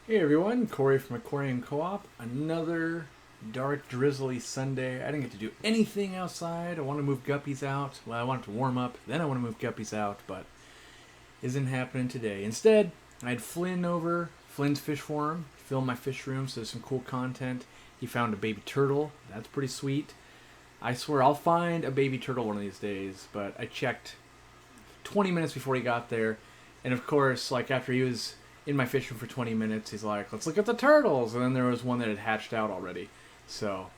Hey everyone, Corey from Aquarium Co-Op. Another dark, drizzly Sunday. I didn't get to do anything outside. I want to move guppies out. Well, I want it to warm up, then I want to move guppies out, but isn't happening today. Instead, I had Flynn over, Flynn's fish forum, filmed my fish room, so there's some cool content. He found a baby turtle. That's pretty sweet. I swear I'll find a baby turtle one of these days, but I checked 20 minutes before he got there. And of course, like after he was in my fish room for 20 minutes, he's like, let's look at the turtles. And then there was one that had hatched out already. So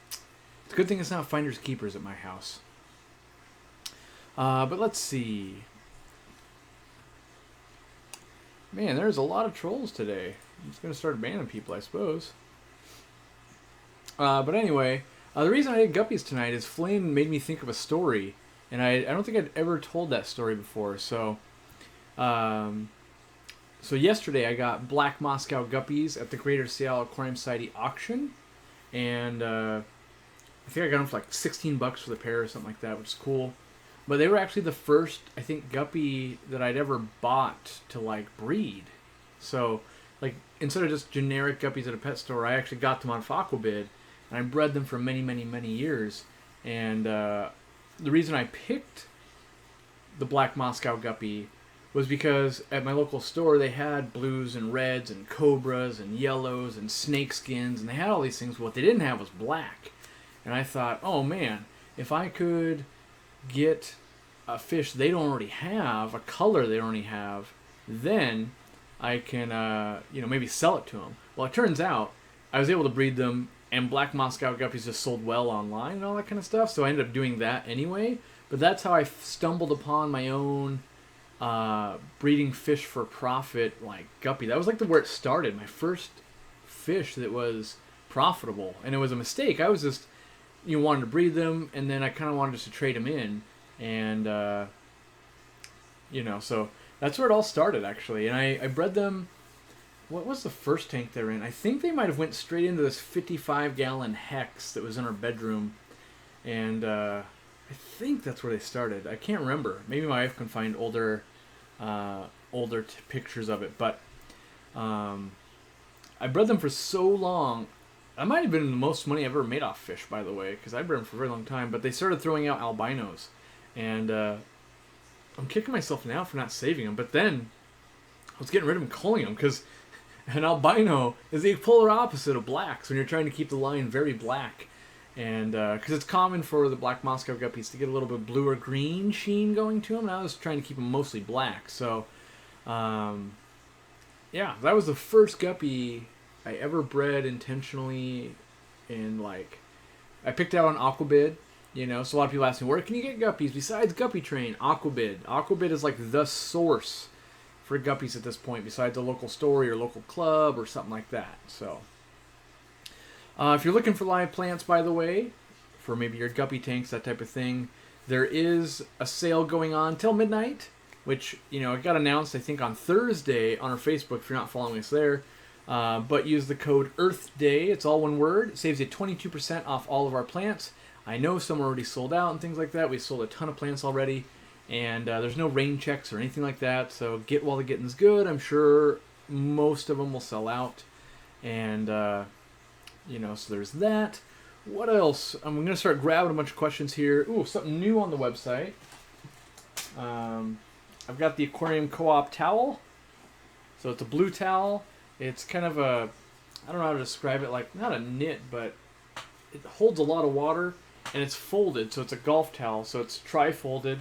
it's a good thing it's not finders keepers at my house. But let's see. Man, there's a lot of trolls today. I'm just going to start banning people, I suppose. But anyway, the reason I did guppies tonight is Flynn made me think of a story. And I don't think I'd ever told that story before. Um, so yesterday I got black Moscow guppies at the Greater Seattle Aquarium Society auction. And I think I got them for like 16 bucks for the pair or something like that, which is cool. But they were actually the first, I think, guppy that I'd ever bought to like breed. So, like, instead of just generic guppies at a pet store, I actually got them on Aquabid, and I bred them for many, many, many years. And the reason I picked the black Moscow guppy was because at my local store they had blues and reds and cobras and yellows and snake skins, and they had all these things. But what they didn't have was black. And I thought, oh man, if I could get a fish they don't already have, a color they don't already have, then I can, maybe sell it to them. Well, it turns out I was able to breed them, and black Moscow guppies just sold well online and all that kind of stuff. So I ended up doing that anyway. But that's how I stumbled upon my own breeding fish for profit, like guppy. That was like where it started. My first fish that was profitable, and it was a mistake. I was just wanted to breed them, and then I kind of wanted just to trade them in, and so that's where it all started actually. And I bred them. What was the first tank they're in? I think they might have went straight into this 55-gallon hex that was in our bedroom, and I think that's where they started. I can't remember. Maybe my wife can find older pictures of it. But I bred them for so long. I might have been the most money I've ever made off fish, by the way, because I bred them for a very long time. But they started throwing out albinos, and I'm kicking myself now for not saving them. But then I was getting rid of them, culling them, because an albino is the polar opposite of blacks when you're trying to keep the line very black. And because it's common for the black Moscow guppies to get a little bit blue or green sheen going to them, and I was trying to keep them mostly black. So, that was the first guppy I ever bred intentionally. And like, I picked out on Aquabid. So a lot of people ask me, where can you get guppies besides Guppy Train? Aquabid. Aquabid is like the source for guppies at this point, besides a local store or local club or something like that. So. If you're looking for live plants, by the way, for maybe your guppy tanks, that type of thing, there is a sale going on till midnight, which, it got announced, I think, on Thursday on our Facebook if you're not following us there. But use the code EarthDay. It's all one word. It saves you 22% off all of our plants. I know some are already sold out and things like that. We sold a ton of plants already. And there's no rain checks or anything like that. So get while the getting's good. I'm sure most of them will sell out. And... so there's that. What else? I'm going to start grabbing a bunch of questions here. Ooh, something new on the website. I've got the Aquarium Co-Op towel. So it's a blue towel. It's kind of I don't know how to describe it, like, not a knit, but it holds a lot of water, and it's folded, so it's a golf towel. So it's tri-folded,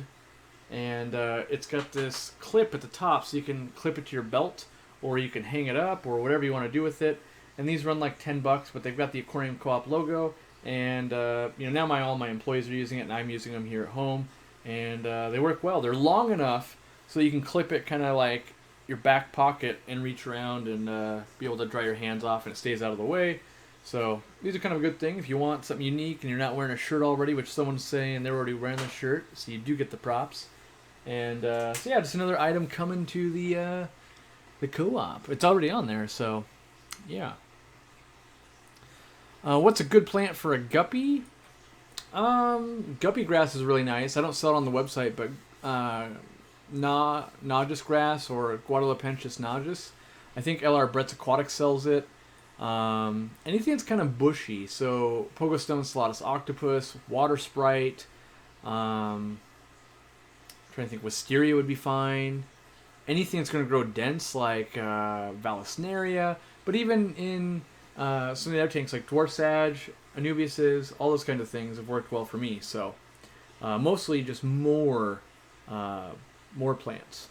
and it's got this clip at the top, so you can clip it to your belt, or you can hang it up, or whatever you want to do with it. And these run like $10, but they've got the Aquarium Co-op logo. And now all my employees are using it, and I'm using them here at home. And they work well. They're long enough so you can clip it kind of like your back pocket and reach around and be able to dry your hands off, and it stays out of the way. So these are kind of a good thing if you want something unique and you're not wearing a shirt already, which someone's saying they're already wearing the shirt, so you do get the props. And just another item coming to the co-op. It's already on there, so yeah. What's a good plant for a guppy? Guppy grass is really nice. I don't sell it on the website, but Nagus grass or Guadalupensis nagus I think LR Brett's Aquatic sells it. Anything that's kind of bushy. So Pogostone Slotus Octopus, Water Sprite. Trying to think, Wisteria would be fine. Anything that's going to grow dense like Vallisneria. But even in some of the other tanks like Dwarf Sag, Anubiuses, all those kinds of things have worked well for me. So mostly just more plants.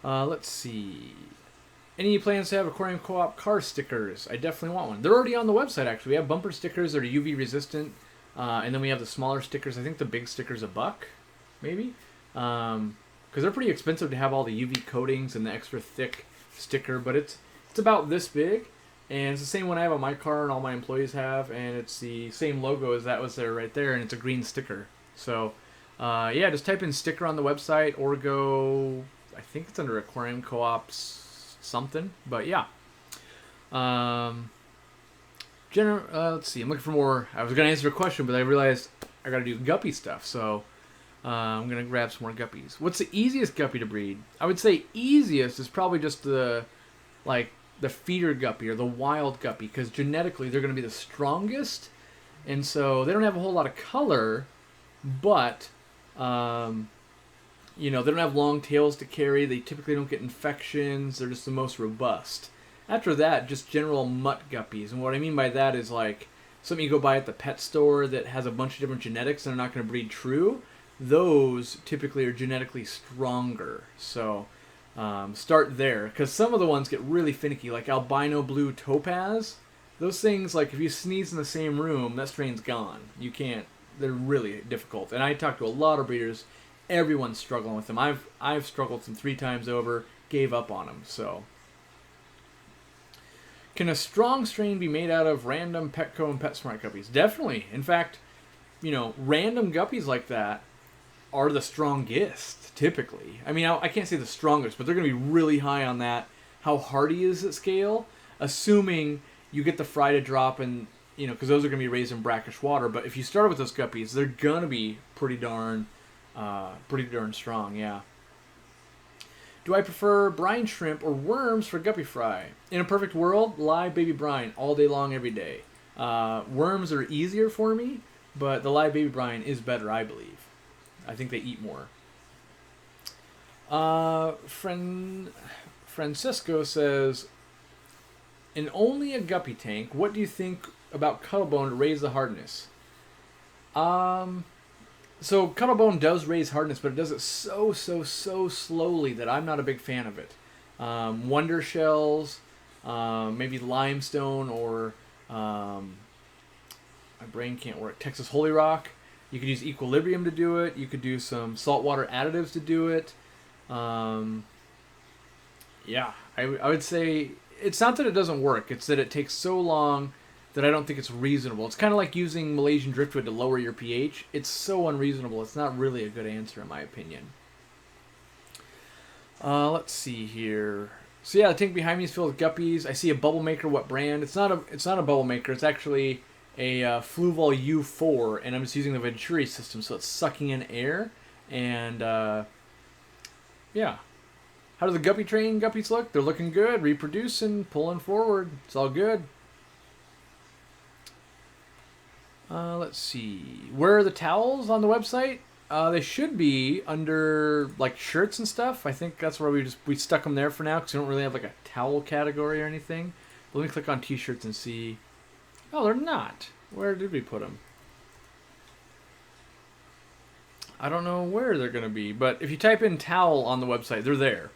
Let's see. Any plans to have Aquarium Co-op car stickers? I definitely want one. They're already on the website, actually. We have bumper stickers that are UV resistant. And then we have the smaller stickers. I think the big sticker's $1, maybe? Because they're pretty expensive to have all the UV coatings and the extra thick sticker. But it's about this big. And it's the same one I have on my car and all my employees have. And it's the same logo as that was there right there. And it's a green sticker. So, yeah, just type in sticker on the website or go... I think it's under Aquarium Co-op something, but yeah. Let's see. I'm looking for more. I was gonna answer a question, but I realized I gotta do guppy stuff, so I'm gonna grab some more guppies. What's the easiest guppy to breed? I would say easiest is probably just the feeder guppy or the wild guppy, because genetically they're gonna be the strongest, and so they don't have a whole lot of color, but they don't have long tails to carry. They typically don't get infections. They're just the most robust. After that, just general mutt guppies. And what I mean by that is like something you go buy at the pet store that has a bunch of different genetics and are not going to breed true. Those typically are genetically stronger. So start there. Because some of the ones get really finicky, like albino blue topaz. Those things, like if you sneeze in the same room, that strain's gone. You can't. They're really difficult. And I talked to a lot of breeders. Everyone's struggling with them. I've struggled with them 3 times over, gave up on them. So, can a strong strain be made out of random Petco and PetSmart guppies? Definitely. In fact, random guppies like that are the strongest, typically. I mean, I can't say the strongest, but they're going to be really high on that. How hardy is it scale? Assuming you get the fry to drop and, because those are going to be raised in brackish water. But if you start with those guppies, they're going to be pretty darn strong, yeah. Do I prefer brine shrimp or worms for guppy fry? In a perfect world, live baby brine all day long, every day. Worms are easier for me, but the live baby brine is better, I believe. I think they eat more. Francisco says, in only a guppy tank, what do you think about Cuttlebone to raise the hardness? So Cuttlebone does raise hardness, but it does it so slowly that I'm not a big fan of it. Wonder shells, maybe limestone, or my brain can't work. Texas Holy Rock. You could use Equilibrium to do it. You could do some saltwater additives to do it. Yeah, I would say it's not that it doesn't work. It's that it takes so long that I don't think it's reasonable. It's kind of like using Malaysian driftwood to lower your pH. It's so unreasonable. It's not really a good answer, in my opinion. Let's see here. So yeah, the tank behind me is filled with guppies. I see a bubble maker. What brand? It's not a bubble maker. It's actually a Fluval U4, and I'm just using the Venturi system, so it's sucking in air. And yeah. How do the guppy train guppies look? They're looking good, reproducing, pulling forward. It's all good. Let's see. Where are the towels on the website? They should be under like shirts and stuff. I think that's where we stuck them there for now because we don't really have like a towel category or anything. But let me click on t-shirts and see. Oh, they're not. Where did we put them? I don't know where they're going to be, but if you type in towel on the website, they're there.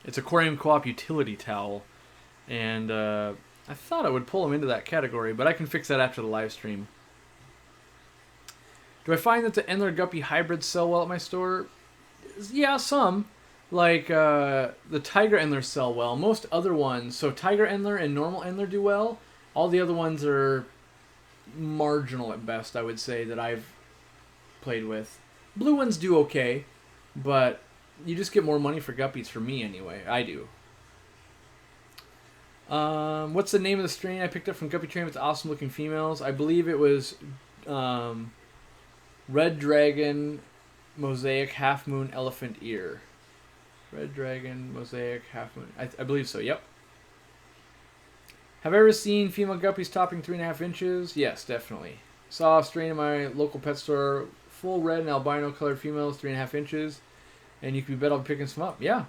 It's Aquarium Co-op utility towel, and I thought I would pull them into that category, but I can fix that after the live stream. Do I find that the Endler Guppy hybrids sell well at my store? Yeah, some. Like the Tiger Endler sell well. Most other ones, so Tiger Endler and normal Endler do well. All the other ones are marginal at best, I would say, that I've played with. Blue ones do okay, but you just get more money for guppies for me anyway. I do. What's the name of the strain I picked up from Guppy Train with the awesome looking females? I believe it was Red Dragon Mosaic Half Moon Elephant Ear. Red dragon, mosaic, half moon. I believe so. Yep. Have I ever seen female guppies topping 3.5 inches? Yes, definitely. Saw a strain in my local pet store, full red and albino colored females, 3.5 inches, and you could be bet I'll be picking some up. Yeah.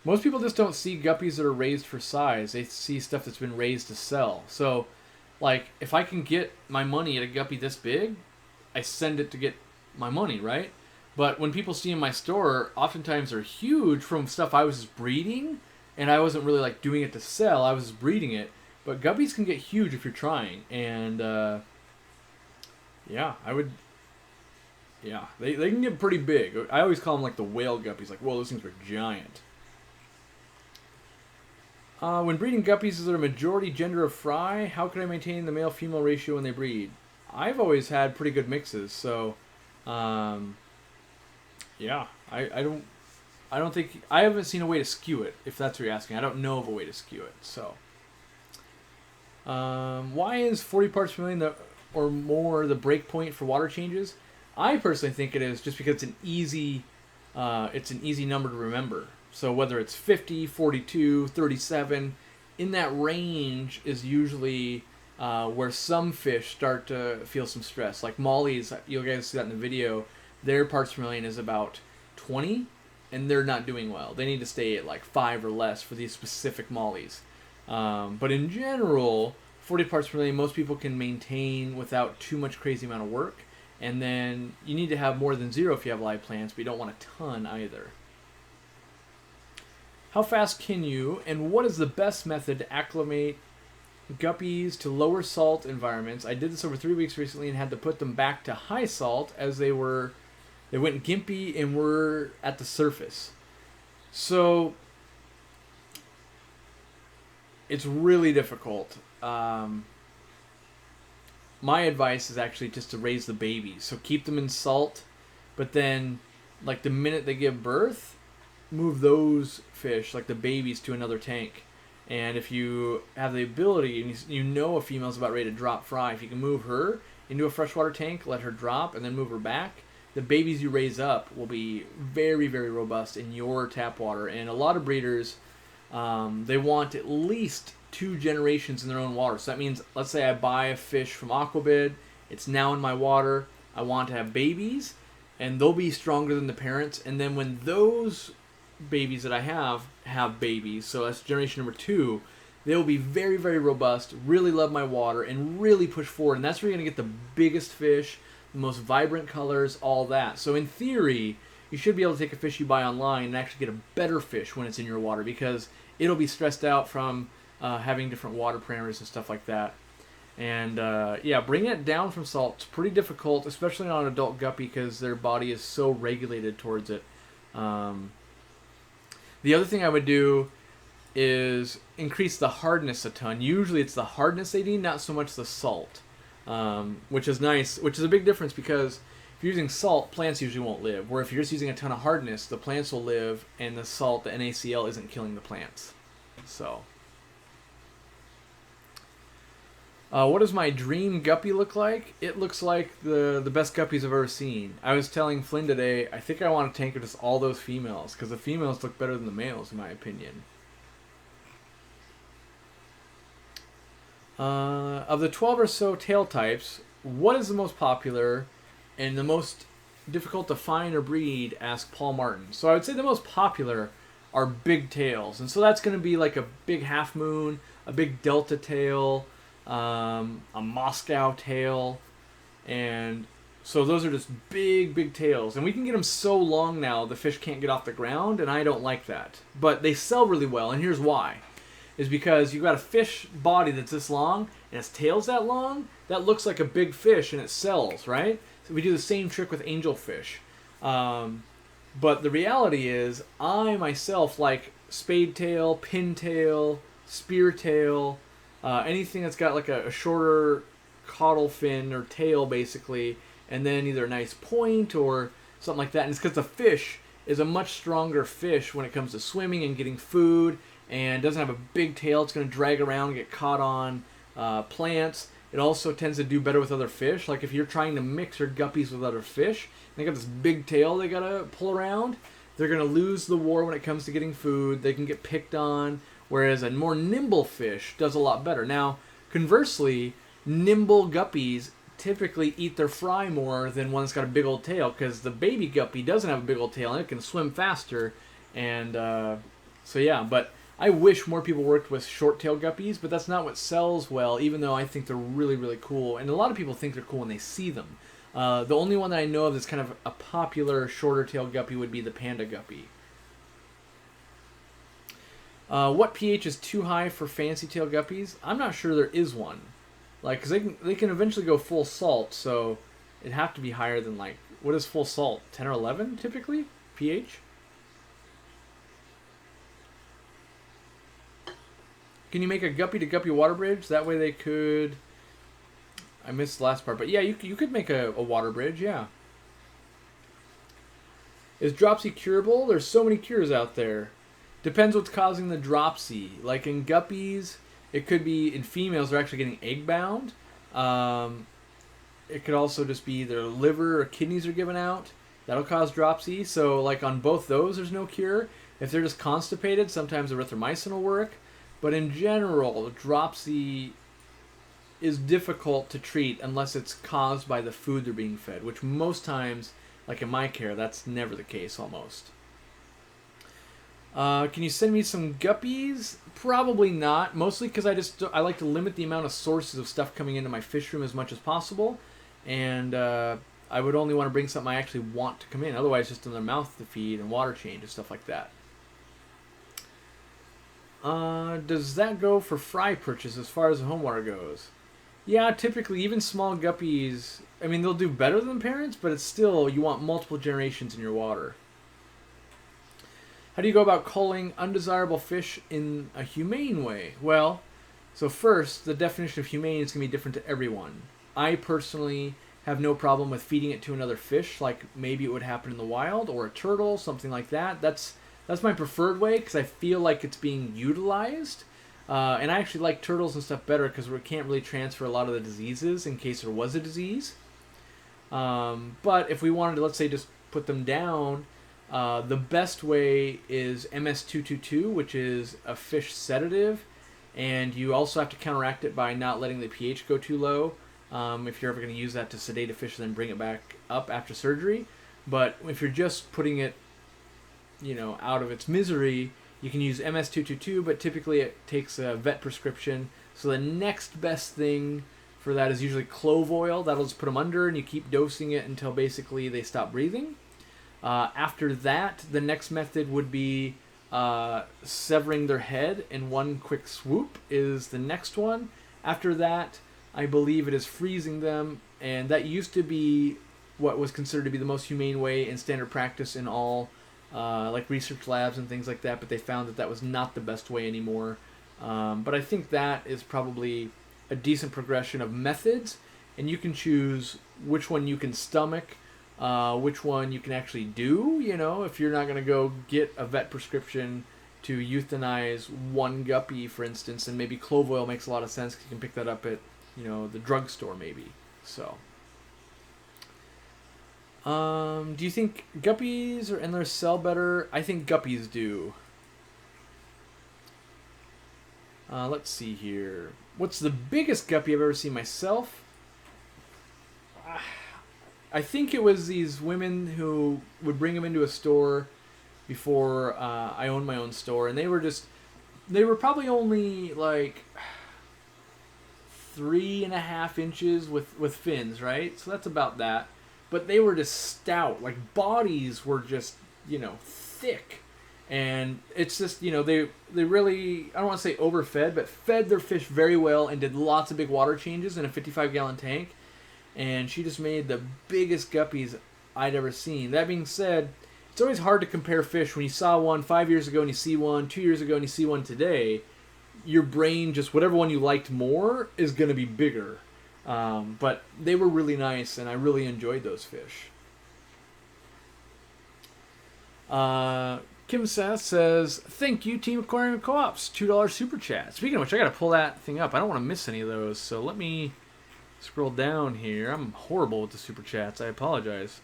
Most people just don't see guppies that are raised for size. They see stuff that's been raised to sell. So, like, if I can get my money at a guppy this big, I send it to get my money, right? But when people see in my store, oftentimes they're huge from stuff I was just breeding, and I wasn't really like doing it to sell. I was just breeding it. But guppies can get huge if you're trying, and yeah, I would. Yeah, they can get pretty big. I always call them like the whale guppies. Like, whoa, those things are giant. When breeding guppies, is there a majority gender of fry? How can I maintain the male-female ratio when they breed? I've always had pretty good mixes, so yeah, I don't think I haven't seen a way to skew it. If that's what you're asking, I don't know of a way to skew it. So, why is 40 parts per million or more the break point for water changes? I personally think it is just because it's an easy number to remember. So whether it's 50, 42, 37, in that range is usually where some fish start to feel some stress. Like mollies, you guys see that in the video, their parts per million is about 20, and they're not doing well. They need to stay at like 5 or less for these specific mollies. But in general, 40 parts per million, most people can maintain without too much crazy amount of work. And then you need to have more than 0 if you have live plants, but you don't want a ton either. How fast can you, and what is the best method to acclimate guppies to lower salt environments? I did this over 3 weeks recently and had to put them back to high salt as they went gimpy and were at the surface. So it's really difficult. My advice is actually just to raise the babies. So keep them in salt, but then like the minute they give birth, move those fish, like the babies, to another tank. And if you have the ability, and you know a female's about ready to drop fry, if you can move her into a freshwater tank, let her drop, and then move her back, the babies you raise up will be very, very robust in your tap water. And a lot of breeders, they want at least 2 generations in their own water. So that means, let's say I buy a fish from Aquabid, it's now in my water, I want to have babies, and they'll be stronger than the parents. And then when those babies that I have babies, so that's generation number 2, they'll be very, very robust, really love my water, and really push forward. And that's where you're going to get the biggest fish, the most vibrant colors, all that. So in theory, you should be able to take a fish you buy online and actually get a better fish when it's in your water, because it'll be stressed out from having different water parameters and stuff like that. And yeah, bring it down from salt. It's pretty difficult, especially on an adult guppy, because their body is so regulated towards it. The other thing I would do is increase the hardness a ton. Usually it's the hardness they need, not so much the salt, which is nice, which is a big difference, because if you're using salt, plants usually won't live. Where if you're just using a ton of hardness, the plants will live, and the salt, the NaCl, isn't killing the plants. So, what does my dream guppy look like? It looks like the best guppies I've ever seen. I was telling Flynn today, I think I want a tank of just all those females, because the females look better than the males, in my opinion. Of the 12 or so tail types, what is the most popular and the most difficult to find or breed? Asked Paul Martin. So I would say the most popular are big tails. And so that's going to be like a big half moon, a big delta tail, a Moscow tail, and so those are just big, big tails. And we can get them so long now the fish can't get off the ground, and I don't like that. But they sell really well, and here's why. Is because you've got a fish body that's this long, and its tail's that long, that looks like a big fish, and it sells, right? So we do the same trick with angelfish. But the reality is, I myself like spade tail, pin tail, spear tail, anything that's got like a shorter caudal fin or tail, basically, and then either a nice point or something like that. And it's because the fish is a much stronger fish when it comes to swimming and getting food, and doesn't have a big tail. It's going to drag around and get caught on plants. It also tends to do better with other fish. Like if you're trying to mix your guppies with other fish, they got this big tail they got to pull around, they're going to lose the war when it comes to getting food. They can get picked on, whereas a more nimble fish does a lot better. Now, conversely, nimble guppies typically eat their fry more than one that's got a big old tail, because the baby guppy doesn't have a big old tail and it can swim faster. And so yeah, but I wish more people worked with short-tailed guppies, but that's not what sells well, even though I think they're really, really cool. And a lot of people think they're cool when they see them. The only one that I know of that's kind of a popular shorter-tailed guppy would be the panda guppy. What pH is too high for fancy-tailed guppies? I'm not sure there is one. Like, because they can eventually go full salt, so it'd have to be higher than, like, what is full salt? 10 or 11, typically? pH? Can you make a guppy-to-guppy water bridge? That way they could... I missed the last part, but yeah, you could make a water bridge, yeah. Is dropsy curable? There's so many cures out there. Depends what's causing the dropsy. Like in guppies... It could be, in females, they're actually getting egg-bound. It could also just be their liver or kidneys are given out. That'll cause dropsy. So, like, on both those, there's no cure. If they're just constipated, sometimes erythromycin will work. But in general, dropsy is difficult to treat unless it's caused by the food they're being fed, which most times, like in my care, that's never the case, almost. Can you send me some guppies? Probably not. Mostly because I like to limit the amount of sources of stuff coming into my fish room as much as possible. And I would only want to bring something I actually want to come in. Otherwise, just in their mouth to feed and water change and stuff like that. Does that go for fry purchase as far as the home water goes? Yeah, typically, even small guppies, I mean, they'll do better than parents, but it's still, you want multiple generations in your water. How do you go about culling undesirable fish in a humane way? Well, so first, the definition of humane is going to be different to everyone. I personally have no problem with feeding it to another fish, like maybe it would happen in the wild, or a turtle, something like that. That's my preferred way, because I feel like it's being utilized. And I actually like turtles and stuff better, because we can't really transfer a lot of the diseases in case there was a disease. But if we wanted to, let's say, just put them down... the best way is MS-222, which is a fish sedative, and you also have to counteract it by not letting the pH go too low if you're ever going to use that to sedate a fish and then bring it back up after surgery. But if you're just putting it, out of its misery, you can use MS-222, but typically it takes a vet prescription. So the next best thing for that is usually clove oil. That'll just put them under, and you keep dosing it until basically they stop breathing. After that, the next method would be severing their head in one quick swoop is the next one. After that, I believe it is freezing them, and that used to be what was considered to be the most humane way in standard practice in all like research labs and things like that, but they found that that was not the best way anymore. But I think that is probably a decent progression of methods, and you can choose which one you can stomach, which one you can actually do, if you're not going to go get a vet prescription to euthanize one guppy, for instance, and maybe clove oil makes a lot of sense because you can pick that up at, the drugstore maybe. So, do you think guppies or endlers sell better? I think guppies do. Let's see here. What's the biggest guppy I've ever seen myself? I think it was these women who would bring them into a store before I owned my own store, and they were probably only like 3.5 inches with fins, right? So that's about that. But they were just stout, like bodies were just, thick. And it's just, they really, I don't want to say overfed, but fed their fish very well and did lots of big water changes in a 55-gallon tank. And she just made the biggest guppies I'd ever seen. That being said, it's always hard to compare fish. When you saw one 5 years ago and you see one 2 years ago and you see one today, your brain, just whatever one you liked more is going to be bigger. But they were really nice, and I really enjoyed those fish. Kim says, thank you, Team Aquarium Co-Op's $2 super chat. Speaking of which, I got to pull that thing up. I don't want to miss any of those, so let me scroll down here. I'm horrible with the super chats. I apologize.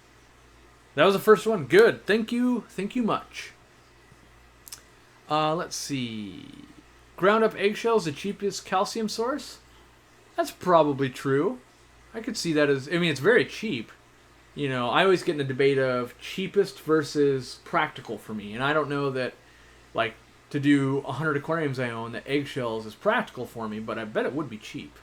That was the first one. Good. Thank you. Thank you much. Let's see. Ground up eggshells, the cheapest calcium source? That's probably true. I could see that as... I mean, it's very cheap. You know, I always get in a debate of cheapest versus practical for me. And I don't know that, like, to do 100 aquariums I own, the eggshells is practical for me, but I bet it would be cheap.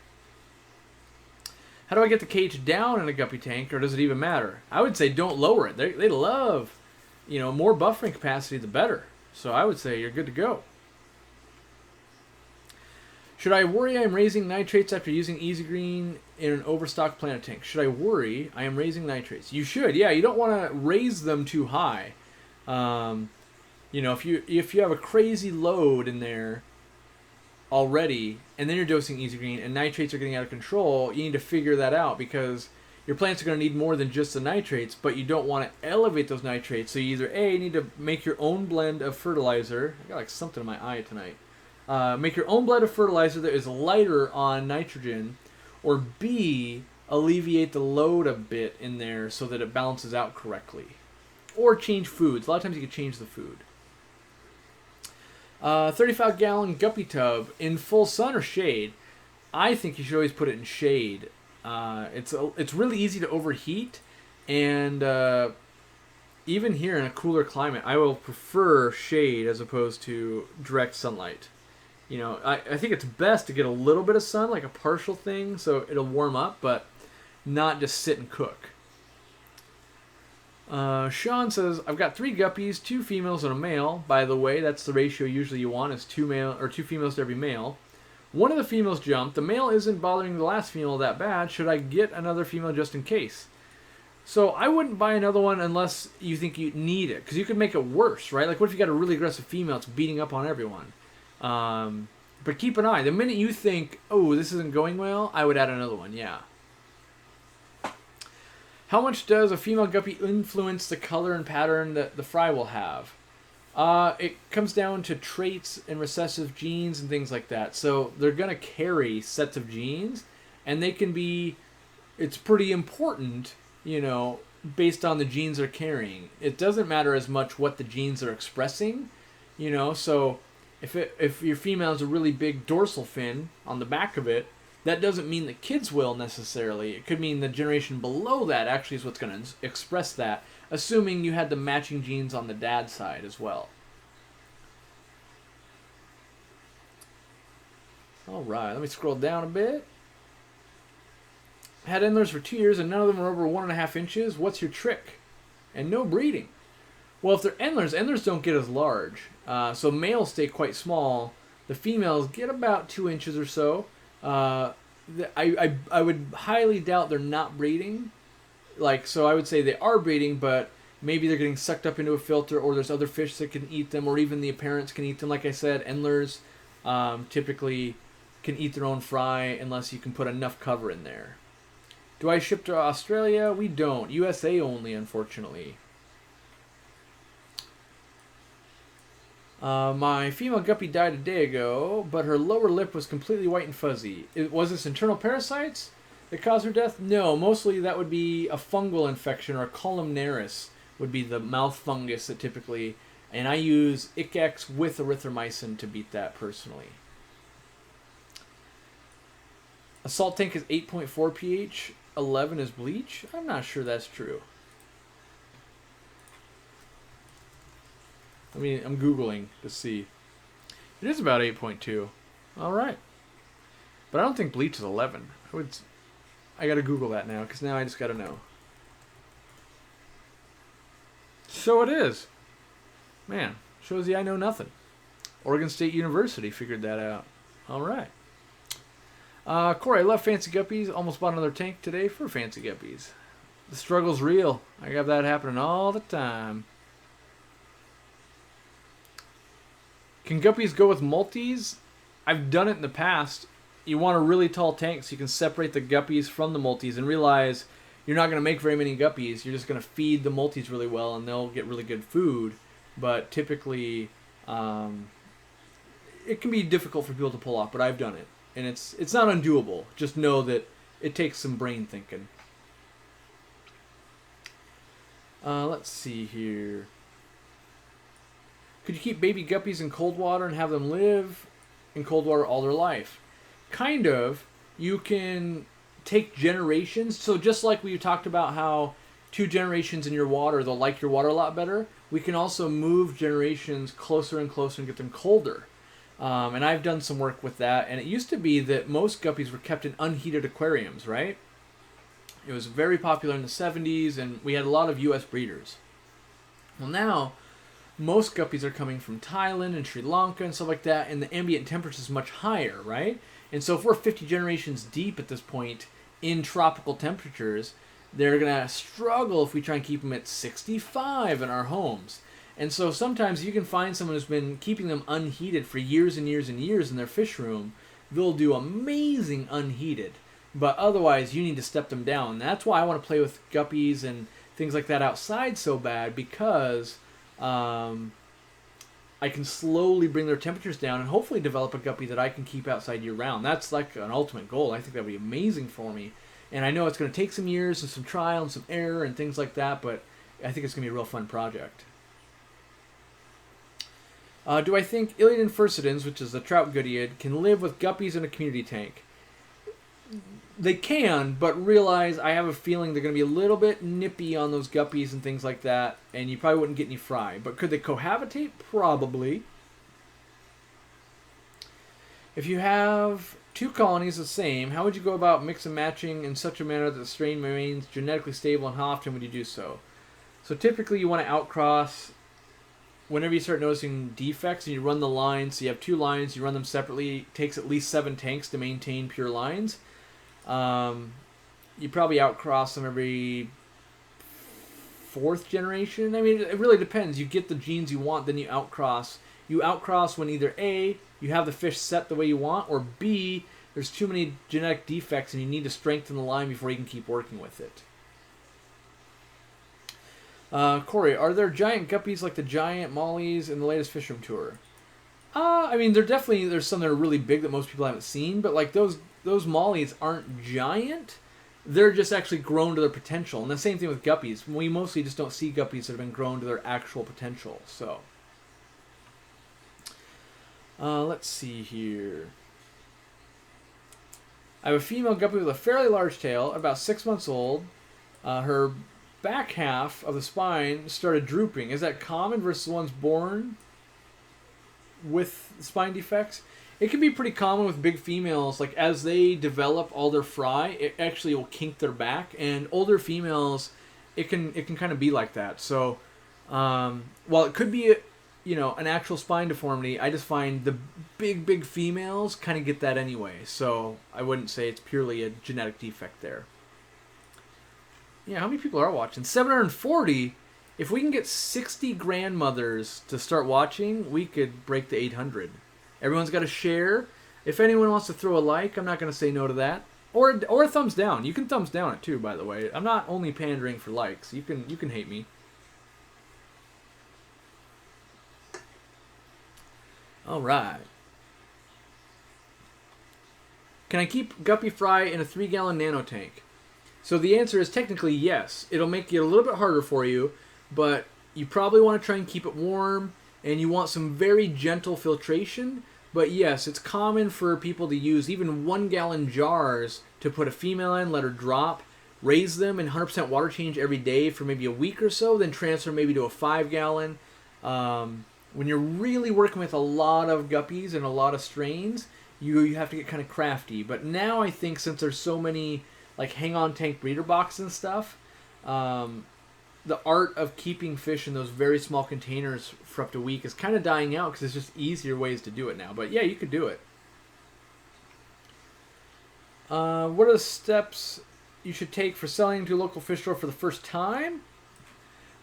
How do I get the cage down in a guppy tank, or does it even matter? I would say don't lower it. They love, you know, more buffering capacity, the better. So I would say you're good to go. Should I worry I am raising nitrates after using Easy Green in an overstocked plant tank? Should I worry I am raising nitrates? You should. Yeah, you don't want to raise them too high. You know, if you have a crazy load in there already, and then you're dosing Easy Green, and nitrates are getting out of control, you need to figure that out, because your plants are going to need more than just the nitrates, but you don't want to elevate those nitrates. So you either A, need to make your own blend of fertilizer. I got like something in my eye tonight. Make your own blend of fertilizer that is lighter on nitrogen, or B, alleviate the load a bit in there so that it balances out correctly. Or change foods. A lot of times you can change the food. 35-gallon guppy tub in full sun or shade? I think you should always put it in shade. It's really easy to overheat, and even here in a cooler climate, I will prefer shade as opposed to direct sunlight. You know, I think it's best to get a little bit of sun, like a partial thing, so it'll warm up, but not just sit and cook. Sean says, I've got 3 guppies, 2 females and a male. By the way, that's the ratio usually you want, is 2 females to every male. One of the females jumped. The male isn't bothering the last female that bad. Should I get another female just in case? So I wouldn't buy another one unless you think you need it, because you could make it worse, right? Like, what if you got a really aggressive female that's beating up on everyone? But keep an eye. The minute you think, oh, this isn't going well, I would add another one, yeah. How much does a female guppy influence the color and pattern that the fry will have? It comes down to traits and recessive genes and things like that. So they're going to carry sets of genes, and they can be, it's pretty important, you know, based on the genes they're carrying. It doesn't matter as much what the genes are expressing, you know, so if your female has a really big dorsal fin on the back of it, that doesn't mean the kids will necessarily. It could mean the generation below that actually is what's going to express that, assuming you had the matching genes on the dad side as well. All right, let me scroll down a bit. Had Endlers for 2 years and none of them are over 1.5 inches. What's your trick? And no breeding. Well, if they're Endlers, Endlers don't get as large. So males stay quite small. The females get about 2 inches or so. I would highly doubt they're not breeding. Like, so I would say they are breeding, but maybe they're getting sucked up into a filter, or there's other fish that can eat them, or even the parents can eat them. Like I said, Endlers typically can eat their own fry unless you can put enough cover in there. Do I ship to Australia? We don't. USA only, unfortunately. My female guppy died a day ago, but her lower lip was completely white and fuzzy. Was this internal parasites that caused her death? No, mostly that would be a fungal infection, or columnaris would be the mouth fungus that typically, and I use Icex with erythromycin to beat that personally. A salt tank is 8.4 pH, 11 is bleach? I'm not sure that's true. I mean, I'm Googling to see. It is about 8.2. All right. But I don't think bleach is 11. I got to Google that now, because now I just got to know. So it is. Man, shows you I know nothing. Oregon State University figured that out. All right. Corey, I love Fancy Guppies. Almost bought another tank today for Fancy Guppies. The struggle's real. I got that happening all the time. Can guppies go with multis? I've done it in the past. You want a really tall tank so you can separate the guppies from the multis and realize you're not going to make very many guppies. You're just going to feed the multis really well and they'll get really good food. But typically, it can be difficult for people to pull off, but I've done it. And it's not undoable. Just know that it takes some brain thinking. Let's see here. Could you keep baby guppies in cold water and have them live in cold water all their life? Kind of. You can take generations. So just like we talked about how 2 generations in your water, they'll like your water a lot better. We can also move generations closer and closer and get them colder. And I've done some work with that. And it used to be that most guppies were kept in unheated aquariums, right? It was very popular in the 70s, and we had a lot of U.S. breeders. Well, now, most guppies are coming from Thailand and Sri Lanka and stuff like that, and the ambient temperature is much higher, right? And so if we're 50 generations deep at this point in tropical temperatures, they're going to struggle if we try and keep them at 65 in our homes. And so sometimes you can find someone who's been keeping them unheated for years and years and years in their fish room. They'll do amazing unheated. But otherwise, you need to step them down. That's why I want to play with guppies and things like that outside so bad, because I can slowly bring their temperatures down and hopefully develop a guppy that I can keep outside year-round. That's like an ultimate goal. I think that would be amazing for me. And I know it's going to take some years and some trial and some error and things like that, but I think it's going to be a real fun project. Do I think Iliad furcidans, which is the trout goodiad, can live with guppies in a community tank? They can, but realize I have a feeling they're going to be a little bit nippy on those guppies and things like that, and you probably wouldn't get any fry. But could they cohabitate? Probably. If you have 2 colonies the same, how would you go about mix and matching in such a manner that the strain remains genetically stable, and how often would you do so? So typically you want to outcross whenever you start noticing defects, and you run the lines. So you have 2 lines, you run them separately. It takes at least 7 tanks to maintain pure lines. You probably outcross them every 4th generation. I mean, it really depends. You get the genes you want, then you outcross. You outcross when either A, you have the fish set the way you want, or B, there's too many genetic defects and you need to strengthen the line before you can keep working with it. Corey, are there giant guppies like the giant mollies in the latest fish room tour? I mean, there's some that are really big that most people haven't seen, but like those mollies aren't giant. They're just actually grown to their potential. And the same thing with guppies. We mostly just don't see guppies that have been grown to their actual potential. So, let's see here. I have a female guppy with a fairly large tail, about 6 months old. Her back half of the spine started drooping. Is that common versus the ones born with spine defects? It can be pretty common with big females. Like as they develop all their fry, it actually will kink their back. And older females, it can kind of be like that. So while it could be an actual spine deformity, I just find the big females kind of get that anyway. So I wouldn't say it's purely a genetic defect there. Yeah, how many people are watching? 740. If we can get 60 grandmothers to start watching, we could break the 800. Everyone's got to share. If anyone wants to throw a like, I'm not going to say no to that. Or a thumbs down. You can thumbs down it too, by the way. I'm not only pandering for likes. You can hate me. All right. Can I keep guppy fry in a 3-gallon nano tank? So the answer is technically yes. It'll make it a little bit harder for you, but you probably want to try and keep it warm, and you want some very gentle filtration. But yes, it's common for people to use even 1-gallon jars to put a female in, let her drop, raise them in 100% water change every day for maybe a week or so, then transfer maybe to a 5-gallon. When you're really working with a lot of guppies and a lot of strains, you have to get kind of crafty. But now I think since there's so many like hang-on tank breeder boxes and stuff, the art of keeping fish in those very small containers for up to a week is kind of dying out because there's just easier ways to do it now. But yeah, you could do it. What are the steps you should take for selling to a local fish store for the first time?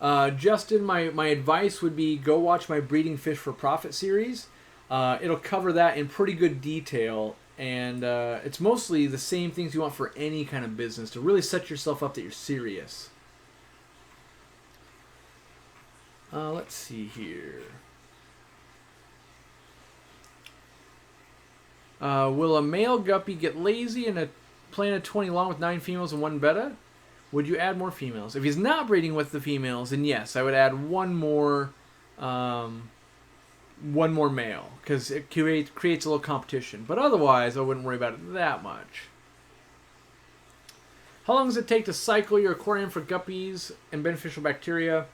Justin, my advice would be go watch my Breeding Fish for Profit series. It'll cover that in pretty good detail. And it's mostly the same things you want for any kind of business to really set yourself up that you're serious. Let's see here. Will a male guppy get lazy in a plan of 20 long with 9 females and 1 betta? would you add more females? If he's not breeding with the females, then yes, I would add one more male, because it creates a little competition. But otherwise, I wouldn't worry about it that much. How long does it take to cycle your aquarium for guppies and beneficial bacteria?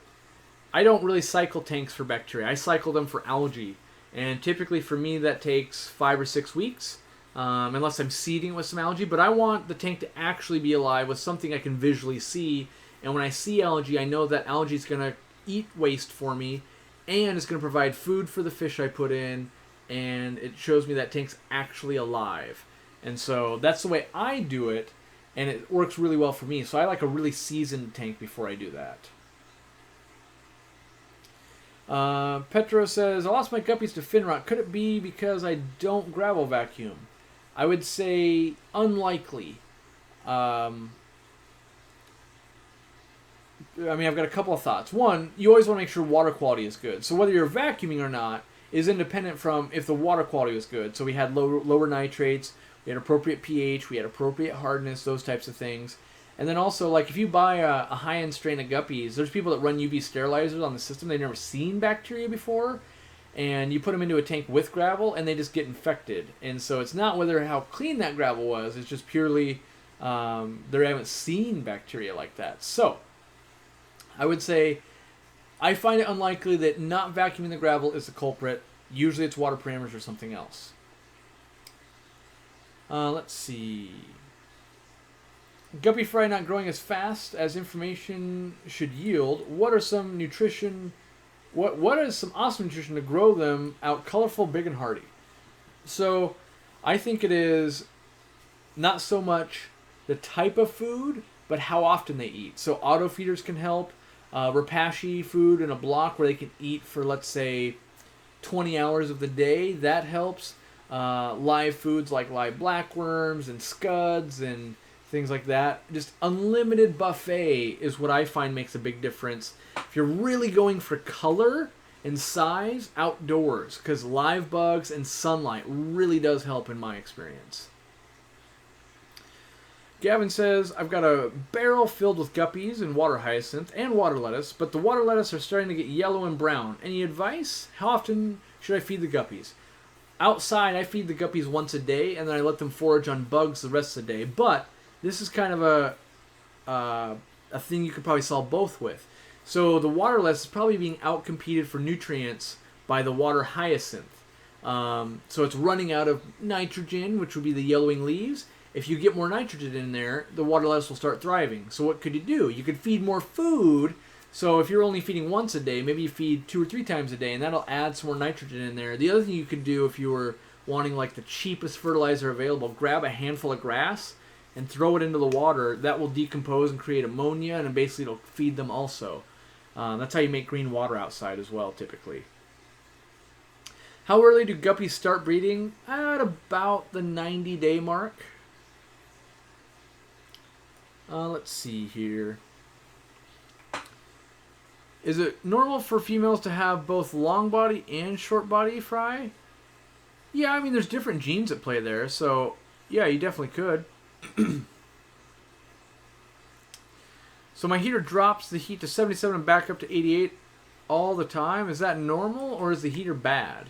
I don't really cycle tanks for bacteria. I cycle them for algae. And typically for me that takes 5 or 6 weeks, unless I'm seeding with some algae. But I want the tank to actually be alive with something I can visually see. And when I see algae, I know that algae is going to eat waste for me, and it's going to provide food for the fish I put in, and it shows me that tank's actually alive. And so that's the way I do it, and it works really well for me. So I like a really seasoned tank before I do that. Petro says, I lost my guppies to fin rot. Could it be because I don't gravel vacuum? I would say unlikely. I mean, I've got a couple of thoughts. One, you always want to make sure water quality is good. So whether you're vacuuming or not is independent from if the water quality was good. So we had lower nitrates, we had appropriate pH, we had appropriate hardness, those types of things. And then also, like, if you buy a high-end strain of guppies, there's people that run UV sterilizers on the system. They've never seen bacteria before. And you put them into a tank with gravel, and they just get infected. And so it's not whether how clean that gravel was. It's just purely they haven't seen bacteria like that. So I would say I find it unlikely that not vacuuming the gravel is the culprit. Usually it's water parameters or something else. Let's see. Guppy fry not growing as fast as information should yield. What are some nutrition? What is some awesome nutrition to grow them out colorful, big, and hardy? So I think it is not so much the type of food, but how often they eat. So auto feeders can help. Rapashi food in a block where they can eat for, let's say, 20 hours of the day. That helps. Live foods like live blackworms and scuds and things like that. Just unlimited buffet is what I find makes a big difference. If you're really going for color and size, outdoors, because live bugs and sunlight really does help in my experience. Gavin says, I've got a barrel filled with guppies and water hyacinth and water lettuce, but the water lettuce are starting to get yellow and brown. Any advice? How often should I feed the guppies? Outside, I feed the guppies once a day, and then I let them forage on bugs the rest of the day. But this is kind of a thing you could probably solve both with. So the water lettuce is probably being outcompeted for nutrients by the water hyacinth. So it's running out of nitrogen, which would be the yellowing leaves. If you get more nitrogen in there, the water lettuce will start thriving. So what could you do? You could feed more food. So if you're only feeding once a day, maybe you feed 2 or 3 times a day, and that'll add some more nitrogen in there. The other thing you could do if you were wanting like the cheapest fertilizer available, grab a handful of grass and throw it into the water. That will decompose and create ammonia, and basically it'll feed them also. That's how you make green water outside as well, typically. How early do guppies start breeding? At about the 90-day mark. Let's see here. Is it normal for females to have both long body and short body fry? Yeah, I mean, there's different genes at play there, so yeah, you definitely could. So my heater drops the heat to 77 and back up to 88 all the time. Is that normal, or is the heater bad?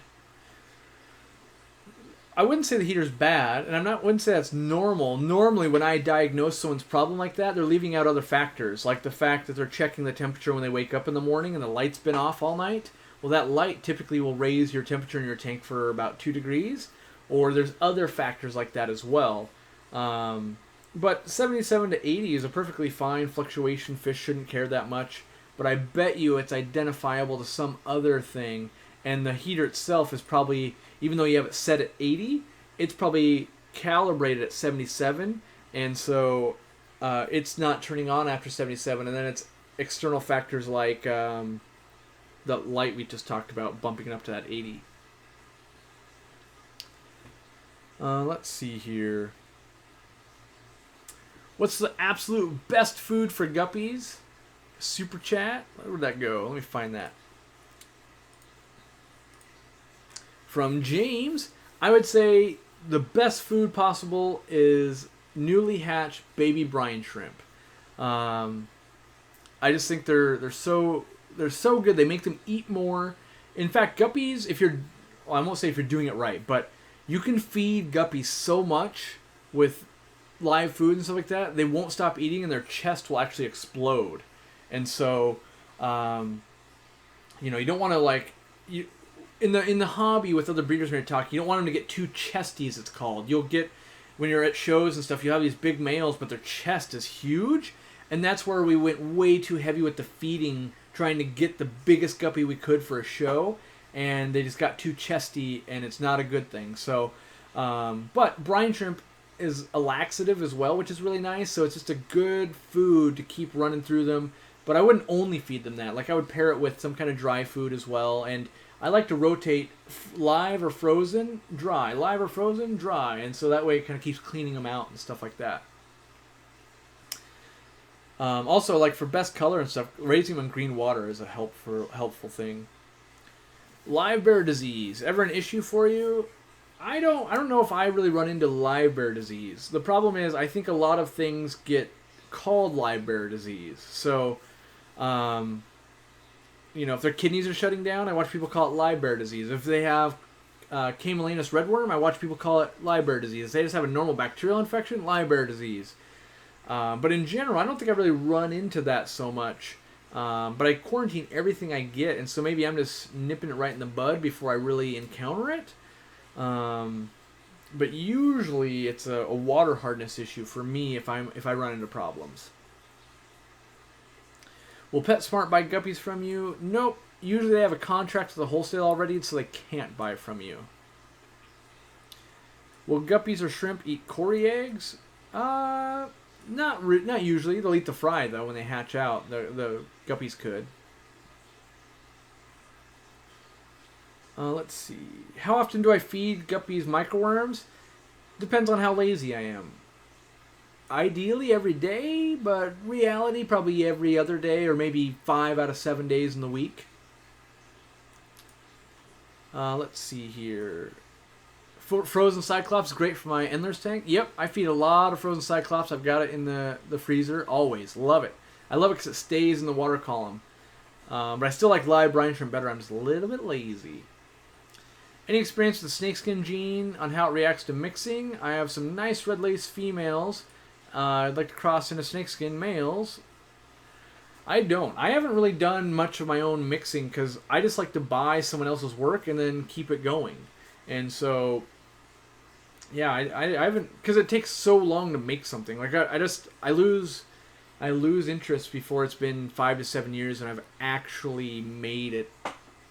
I wouldn't say the heater's bad, and wouldn't say that's normal. Normally, when I diagnose someone's problem like that, they're leaving out other factors, like the fact that they're checking the temperature when they wake up in the morning and the light's been off all night. Well, that light typically will raise your temperature in your tank for about 2 degrees, or there's other factors like that as well. But 77 to 80 is a perfectly fine fluctuation. Fish shouldn't care that much, but I bet you it's identifiable to some other thing, and the heater itself is probably, even though you have it set at 80, it's probably calibrated at 77, and so it's not turning on after 77, and then it's external factors like the light we just talked about bumping it up to that 80. Let's see here. What's the absolute best food for guppies? Super chat? Where'd that go? Let me find that. From James, I would say the best food possible is newly hatched baby brine shrimp. I just think they're so good. They make them eat more. In fact, guppies, if you're, well, I won't say if you're doing it right, but you can feed guppies so much with live food and stuff like that, they won't stop eating, and their chest will actually explode. And so, you don't want to in the hobby with other breeders when you're talking, you don't want them to get too chesty, as it's called. You'll get, when you're at shows and stuff, you have these big males, but their chest is huge, and that's where we went way too heavy with the feeding, trying to get the biggest guppy we could for a show, and they just got too chesty, and it's not a good thing. So, but brine shrimp is a laxative as well, which is really nice, so it's just a good food to keep running through them. But I wouldn't only feed them that. Like, I would pair it with some kind of dry food as well, and I like to rotate live or frozen, dry, live or frozen, dry, and so that way it kind of keeps cleaning them out and stuff like that. Also, like for best color and stuff, raising them in green water is a helpful thing. Live bear disease, ever an issue for you? I don't know if I really run into live bear disease. The problem is I think a lot of things get called live bear disease. So, if their kidneys are shutting down, I watch people call it live bear disease. If they have Camellinus redworm, I watch people call it live bear disease. If they just have a normal bacterial infection, live bear disease. But in general, I don't think I really run into that so much. But I quarantine everything I get, and so maybe I'm just nipping it right in the bud before I really encounter it. But usually it's a water hardness issue for me if I run into problems. Will PetSmart buy guppies from you? Nope. Usually they have a contract with the wholesale already, so they can't buy from you. Will guppies or shrimp eat cory eggs? Not usually. They'll eat the fry though when they hatch out. The guppies could. Let's see. How often do I feed guppies microworms? Depends on how lazy I am. Ideally every day, but reality probably every other day, or maybe 5 out of 7 days in the week. Let's see here. Frozen Cyclops is great for my Endler's tank. Yep, I feed a lot of Frozen Cyclops. I've got it in the freezer. Always. Love it. I love it because it stays in the water column. But I still like live brine shrimp better. I'm just a little bit lazy. Any experience with the snakeskin gene on how it reacts to mixing? I have some nice red lace females. I'd like to cross into snakeskin males. I don't. I haven't really done much of my own mixing because I just like to buy someone else's work and then keep it going. And so, yeah, I haven't, because it takes so long to make something. Like I lose interest before it's been 5 to 7 years and I've actually made it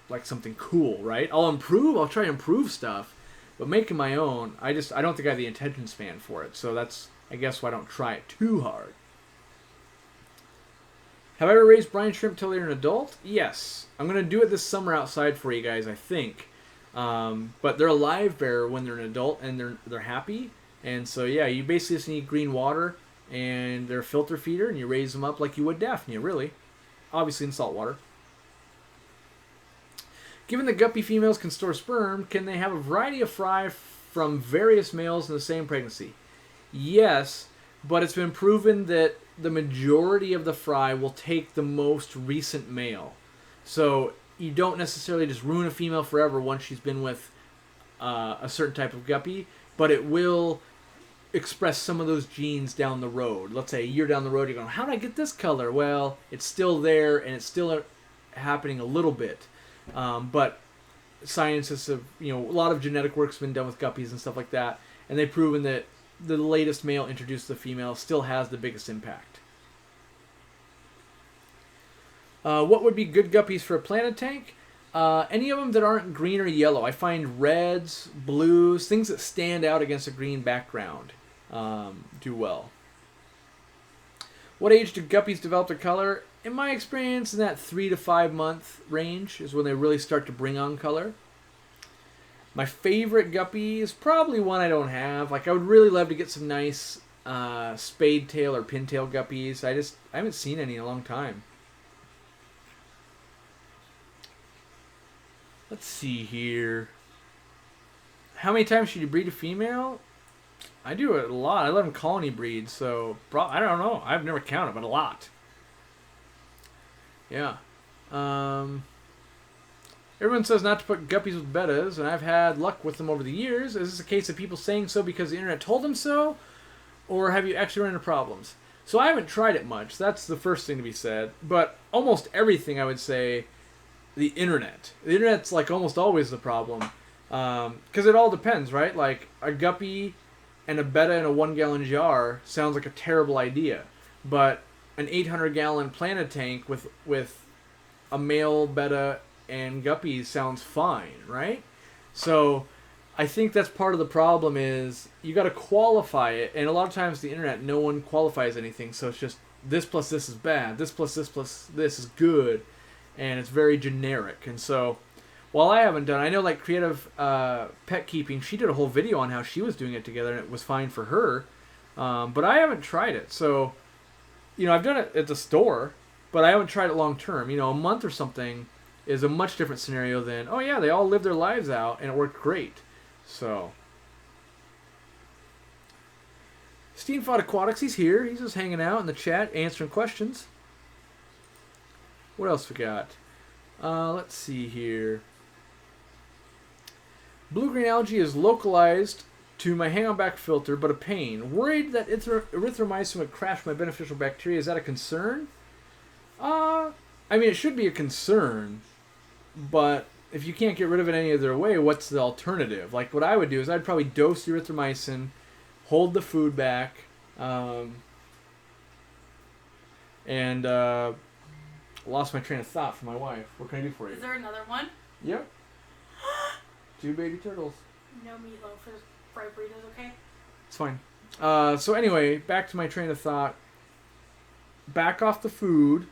like something cool, right? I'll try to improve stuff, but making my own, I don't think I have the attention span for it. So that's, I guess, why I don't try it too hard. Have I ever raised brine shrimp till they're an adult? Yes. I'm going to do it this summer outside for you guys, I think. But they're a live bear when they're an adult and they're happy. And so, yeah, you basically just need green water and they're a filter feeder and you raise them up like you would Daphnia, really. Obviously in salt water. Given that guppy females can store sperm, can they have a variety of fry from various males in the same pregnancy? Yes, but it's been proven that the majority of the fry will take the most recent male. So you don't necessarily just ruin a female forever once she's been with a certain type of guppy, but it will express some of those genes down the road. Let's say a year down the road, you're going, how did I get this color? Well, it's still there, and it's still happening a little bit. But scientists have, a lot of genetic work's been done with guppies and stuff like that, and they've proven that the latest male introduced to the female still has the biggest impact. What would be good guppies for a planted tank? Any of them that aren't green or yellow. I find reds, blues, things that stand out against a green background do well. What age do guppies develop their color? In my experience, in that 3 to 5 month range is when they really start to bring on color. My favorite guppy is probably one I don't have. Like, I would really love to get some nice spade tail or pintail guppies. I haven't seen any in a long time. Let's see here. How many times should you breed a female? I do it a lot. I let them colony breed, so I don't know. I've never counted, but a lot. Yeah. Everyone says not to put guppies with bettas, and I've had luck with them over the years. Is this a case of people saying so because the internet told them so, or have you actually run into problems? So I haven't tried it much. That's the first thing to be said. But almost everything, I would say, the internet. The internet's like almost always the problem. Because it all depends, right? Like a guppy and a betta in a 1-gallon jar sounds like a terrible idea. But an 800-gallon planted tank with a male betta and guppies sounds fine, right? So I think that's part of the problem is you got to qualify it. And a lot of times the internet, no one qualifies anything. So it's just this plus this is bad. This plus this is good. And it's very generic. And so while I haven't done, I know like Creative Pet Keeping, she did a whole video on how she was doing it together and it was fine for her. But I haven't tried it. So, I've done it at the store, but I haven't tried it long term. A month or something is a much different scenario than, oh yeah, they all lived their lives out and it worked great. So, Steamfod Aquatics, he's here. He's just hanging out in the chat, answering questions. What else we got? Let's see here. Blue-green algae is localized to my hang-on-back filter, but a pain. Worried that erythromycin would crash my beneficial bacteria. Is that a concern? It should be a concern, but if you can't get rid of it any other way, what's the alternative? Like, what I would do is I'd probably dose the erythromycin, hold the food back, and lost my train of thought for my wife. What can I do for you? Is there another one? Yep. 2 baby turtles. No meatloaf for fried burritos, okay? It's fine. So anyway, back to my train of thought. Back off the food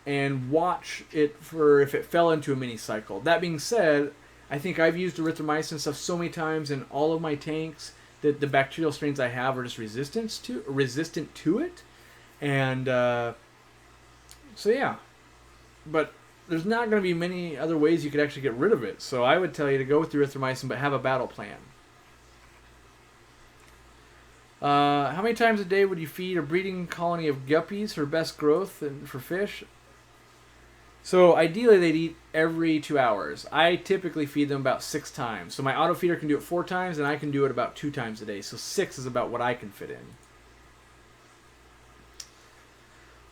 and watch it for if it fell into a mini cycle. That being said, I think I've used erythromycin stuff so many times in all of my tanks that the bacterial strains I have are just resistant to it. And so yeah. But there's not going to be many other ways you could actually get rid of it. So I would tell you to go with the erythromycin, but have a battle plan. How many times a day would you feed a breeding colony of guppies for best growth and for fish? So ideally they'd eat every 2 hours. I typically feed them about 6 times. So my auto feeder can do it 4 times, and I can do it about 2 times a day. So 6 is about what I can fit in.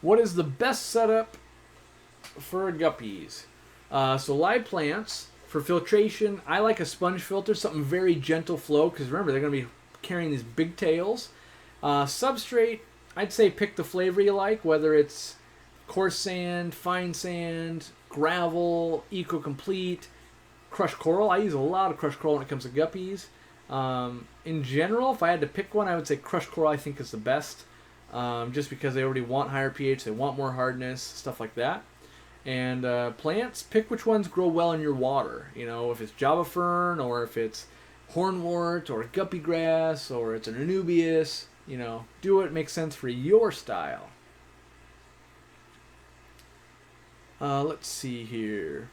What is the best setup for guppies? So live plants for filtration. I like a sponge filter, something very gentle flow, because remember they're going to be carrying these big tails. Substrate, I'd say pick the flavor you like, whether it's coarse sand, fine sand, gravel, eco-complete, crushed coral. I use a lot of crushed coral when it comes to guppies. In general, if I had to pick one, I would say crushed coral I think is the best, just because they already want higher pH, they want more hardness, stuff like that. And plants, pick which ones grow well in your water. If it's Java fern, or if it's hornwort, or guppy grass, or it's an anubias. Do what makes sense for your style. Let's see here.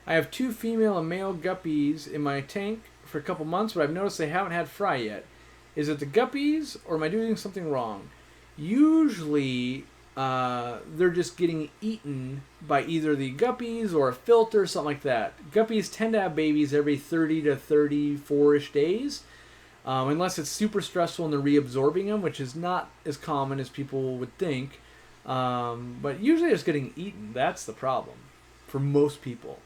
I have 2 female and male guppies in my tank for a couple months, but I've noticed they haven't had fry yet. Is it the guppies, or am I doing something wrong? Usually, they're just getting eaten by either the guppies or a filter, something like that. Guppies tend to have babies every 30 to 34-ish days, unless it's super stressful and they're reabsorbing them, which is not as common as people would think. But usually it's getting eaten. That's the problem for most people.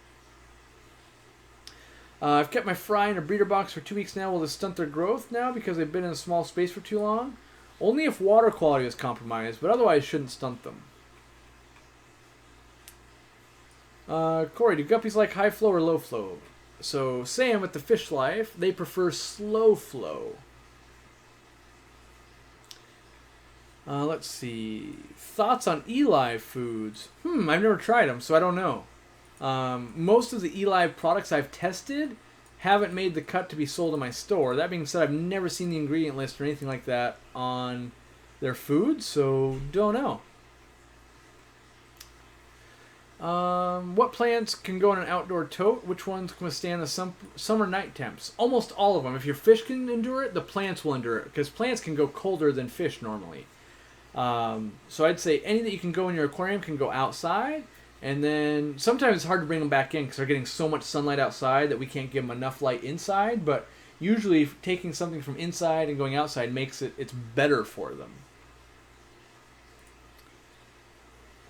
I've kept my fry in a breeder box for 2 weeks now. Will this stunt their growth now because they've been in a small space for too long? Only if water quality is compromised, but otherwise shouldn't stunt them. Corey, do guppies like high flow or low flow? So Sam with the fish life, they prefer slow flow. Let's see. Thoughts on eLive foods? I've never tried them, so I don't know. Most of the eLive products I've tested haven't made the cut to be sold in my store. That being said, I've never seen the ingredient list or anything like that on their food, so don't know. What plants can go in an outdoor tote? Which ones can withstand the summer night temps? Almost all of them. If your fish can endure it, the plants will endure it. Because plants can go colder than fish normally. So I'd say any that you can go in your aquarium can go outside. And then sometimes it's hard to bring them back in because they're getting so much sunlight outside that we can't give them enough light inside. But usually taking something from inside and going outside makes it's better for them.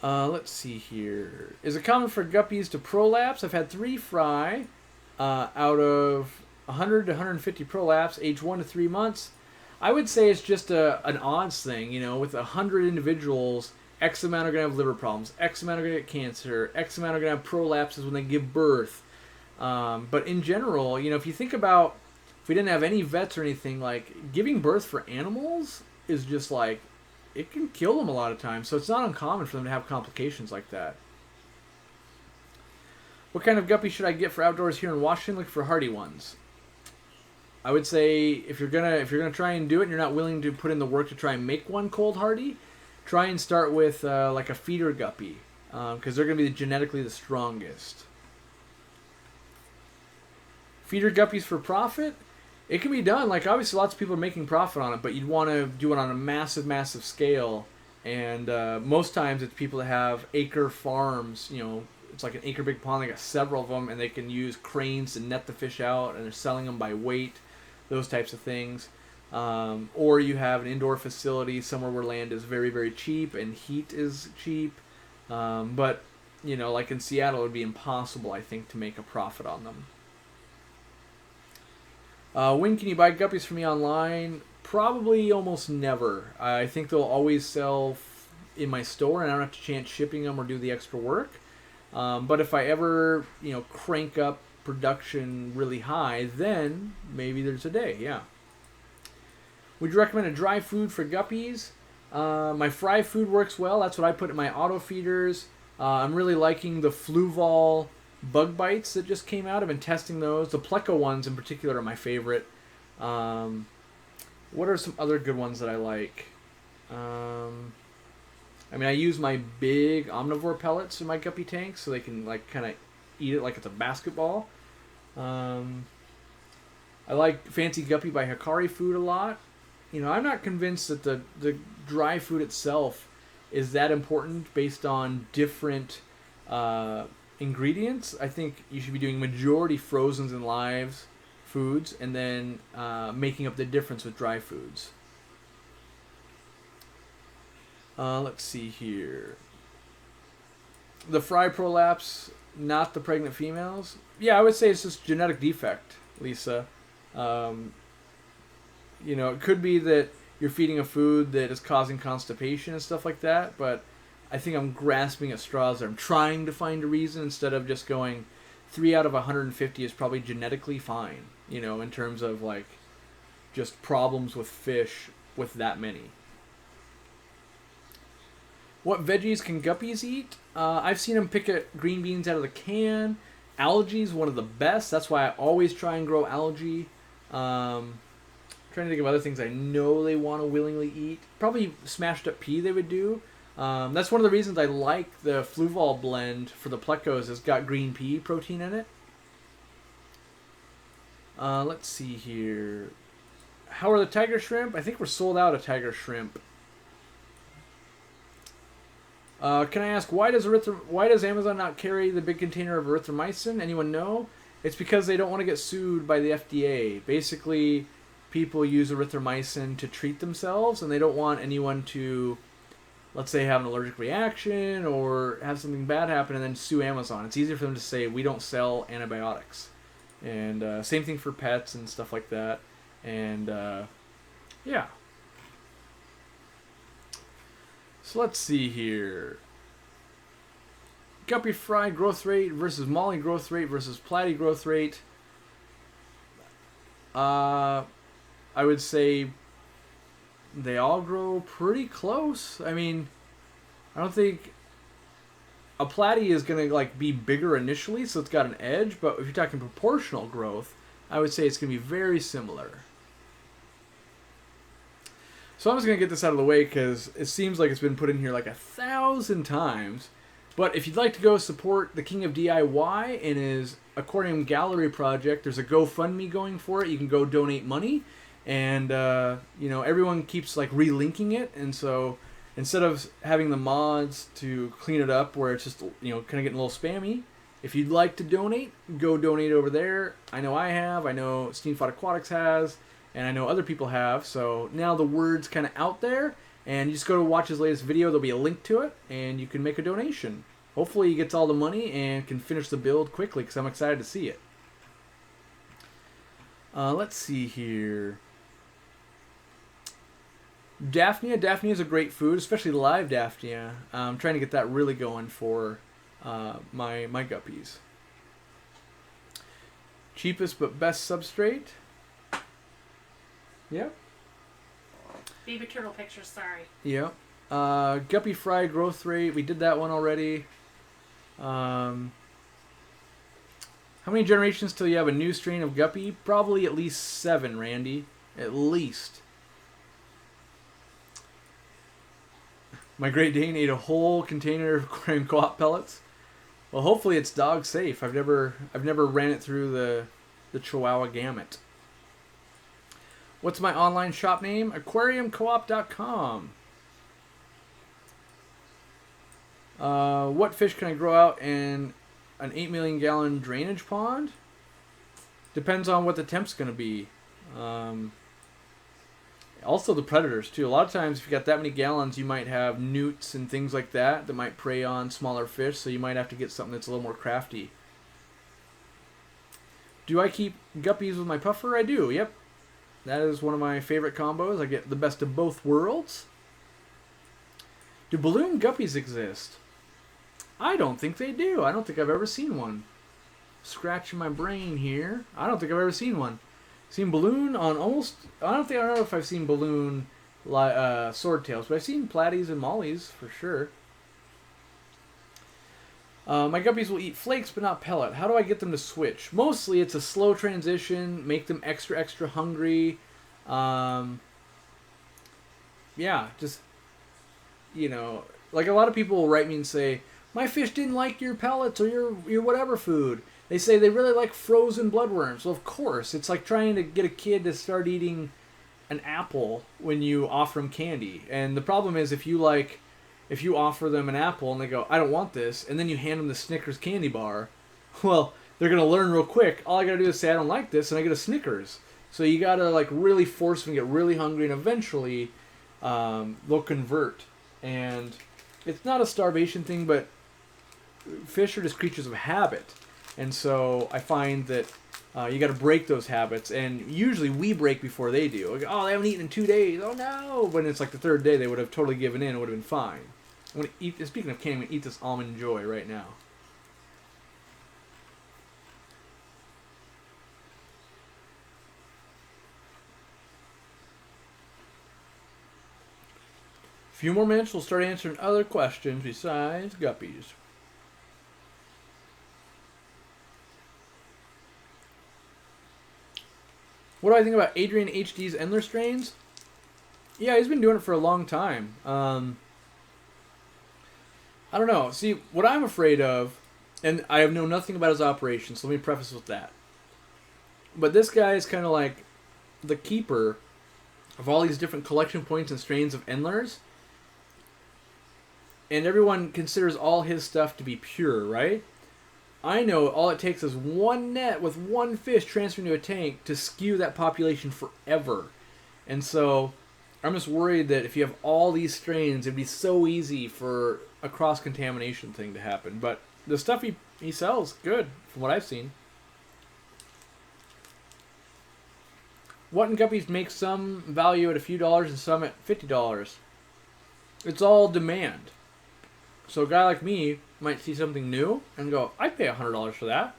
Let's see here. Is it common for guppies to prolapse? I've had 3 fry out of 100 to 150 prolapse, age 1 to 3 months. I would say it's just an odds thing, you know, with 100 individuals, X amount are going to have liver problems, X amount are going to get cancer, X amount are going to have prolapses when they give birth. But in general, you know, if you think about, if we didn't have any vets or anything, like, giving birth for animals is just like, it can kill them a lot of times, so it's not uncommon for them to have complications like that. What kind of guppy should I get for outdoors here in Washington? Look for hardy ones. I would say if you're gonna try and do it and you're not willing to put in the work to try and make one cold hardy, try and start with like a feeder guppy, because they're gonna be genetically the strongest. Feeder guppies for profit? It can be done. Like, obviously lots of people are making profit on it, but you'd want to do it on a massive scale. And most times it's people that have acre farms, you know, it's like an acre big pond, they got several of them, and they can use cranes to net the fish out, and they're selling them by weight, those types of things. Or you have an indoor facility somewhere where land is very cheap and heat is cheap. But, you know, like in Seattle, it would be impossible, I think, to make a profit on them. When can you buy guppies from me online? Probably almost never. I think they'll always sell in my store, and I don't have to chance shipping them or do the extra work. But if I ever, you know, crank up production really high, then maybe there's a day, yeah. Would you recommend a dry food for guppies? My fry food works well. That's what I put in my auto feeders. I'm really liking the Fluval bug bites that just came out. I've been testing those. The Pleco ones in particular are my favorite. What are some other good ones that I like? I mean, I use my big omnivore pellets in my guppy tanks so they can like kind of eat it like it's a basketball. I like Fancy Guppy by Hikari Food a lot. You know, I'm not convinced that the dry food itself is that important based on different ingredients. I think you should be doing majority frozens and lives foods, and then making up the difference with dry foods. Let's see here. The fry prolapse, not the pregnant females. Yeah, I would say it's just genetic defect, Lisa. You know, it could be that you're feeding a food that is causing constipation and stuff like that, but I think I'm grasping at straws there. I'm trying to find a reason instead of just going 3 out of 150 is probably genetically fine, you know, in terms of like just problems with fish with that many. What veggies can guppies eat? I've seen them pick at green beans out of the can. Algae is one of the best. That's why I always try and grow algae. Trying to think of other things I know they want to willingly eat. Probably smashed up pea they would do. That's one of the reasons I like the Fluval blend for the Plecos. It's got green pea protein in it. Let's see here. How are the tiger shrimp? I think we're sold out of tiger shrimp. Can I ask, why does Amazon not carry the big container of erythromycin? Anyone know? It's because they don't want to get sued by the FDA. Basically, people use erythromycin to treat themselves, and they don't want anyone to, let's say, have an allergic reaction or have something bad happen and then sue Amazon. It's easier for them to say, we don't sell antibiotics. And same thing for pets and stuff like that. And yeah. So let's see here. Guppy fry growth rate versus molly growth rate versus platy growth rate. I would say they all grow pretty close. I mean, I don't think a platy is going to like be bigger initially, so it's got an edge, but if you're talking proportional growth, I would say it's going to be very similar. So I'm just going to get this out of the way because it seems like it's been put in here like 1,000 times. But if you'd like to go support the King of DIY and his aquarium gallery project, there's a GoFundMe going for it. You can go donate money, and everyone keeps like relinking it, and so instead of having the mods to clean it up where it's just kind of getting a little spammy, if you'd like to donate, go donate over there. I know I have. I know Steamfod Aquatics has, and I know other people have. So now the word's kind of out there. And you just go to watch his latest video. There'll be a link to it, and you can make a donation. Hopefully he gets all the money and can finish the build quickly, because I'm excited to see it. Let's see here. Daphnia. Daphnia is a great food, especially live Daphnia. I'm trying to get that really going for my guppies. Cheapest but best substrate. Yep. Baby turtle pictures, sorry. Yep. Guppy fry growth rate. We did that one already. How many generations till you have a new strain of guppy? Probably at least 7, Randy. At least. My Great Dane ate a whole container of Aquarium Co-Op pellets. Well, hopefully it's dog safe. I've never ran it through the Chihuahua gamut. What's my online shop name? aquariumcoop.com. What fish can I grow out in an 8 million gallon drainage pond? Depends on what the temp's going to be. Also the predators too. A lot of times if you got that many gallons, you might have newts and things like that might prey on smaller fish, so you might have to get something that's a little more crafty. Do I keep guppies with my puffer? I do, yep. That is one of my favorite combos. I get the best of both worlds. Do balloon guppies exist? I don't think they do. I don't think I've ever seen one. Scratching my brain here. I don't think I've ever seen one. Seen balloon on almost... I don't know if I've seen balloon swordtails, but I've seen platies and mollies for sure. My guppies will eat flakes but not pellet. How do I get them to switch? Mostly it's a slow transition, make them extra hungry. Yeah, just, like a lot of people will write me and say, my fish didn't like your pellets or your whatever food. They say they really like frozen bloodworms. Well, of course, it's like trying to get a kid to start eating an apple when you offer them candy. And the problem is if you offer them an apple and they go, I don't want this, and then you hand them the Snickers candy bar, well, they're going to learn real quick. All I got to do is say, I don't like this, and I get a Snickers. So you got to really force them to get really hungry, and eventually they'll convert. And it's not a starvation thing, but fish are just creatures of habit. And so I find that you got to break those habits, and usually we break before they do. Like, oh, they haven't eaten in 2 days. Oh, no. When it's like the 3rd day, they would have totally given in. It would have been fine. I'm gonna eat. Speaking of candy, I'm going to eat this Almond Joy right now. A few more minutes, we'll start answering other questions besides guppies. What do I think about Adrian HD's Endler strains? Yeah, he's been doing it for a long time. I don't know. See, what I'm afraid of, and I have known nothing about his operations, so let me preface with that. But this guy is kind of like the keeper of all these different collection points and strains of Endlers. And everyone considers all his stuff to be pure, right? I know all it takes is one net with one fish transferring to a tank to skew that population forever. And so I'm just worried that if you have all these strains, it'd be so easy for a cross-contamination thing to happen. But the stuff he sells, good, from what I've seen. What in guppies makes some value at a few dollars and some at $50? It's all demand. So a guy like me might see something new and go, I'd pay $100 for that.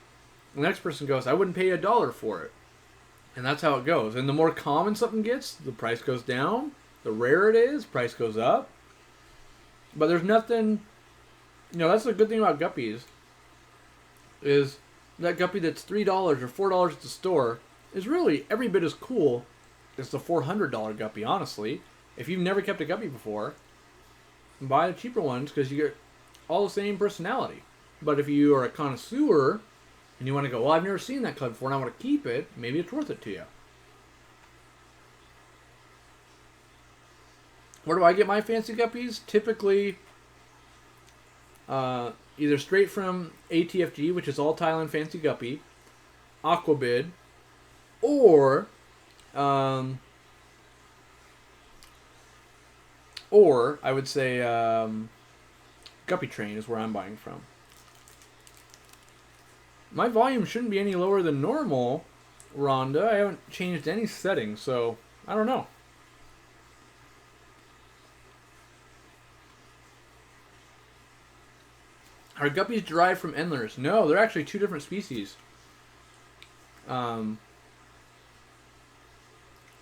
The next person goes, I wouldn't pay $1 for it. And that's how it goes. And the more common something gets, the price goes down. The rarer it is, price goes up. But there's nothing, that's the good thing about guppies, is that guppy that's $3 or $4 at the store is really every bit as cool as the $400 guppy, honestly. If you've never kept a guppy before, buy the cheaper ones because you get all the same personality. But if you are a connoisseur and you want to go, well, I've never seen that color before and I want to keep it, maybe it's worth it to you. Where do I get my fancy guppies? Typically, either straight from ATFG, which is All Thailand Fancy Guppy, Aquabid, or I would say Guppy Train is where I'm buying from. My volume shouldn't be any lower than normal, Rhonda. I haven't changed any settings, so I don't know. Are guppies derived from Endlers? No, they're actually two different species. Yeah,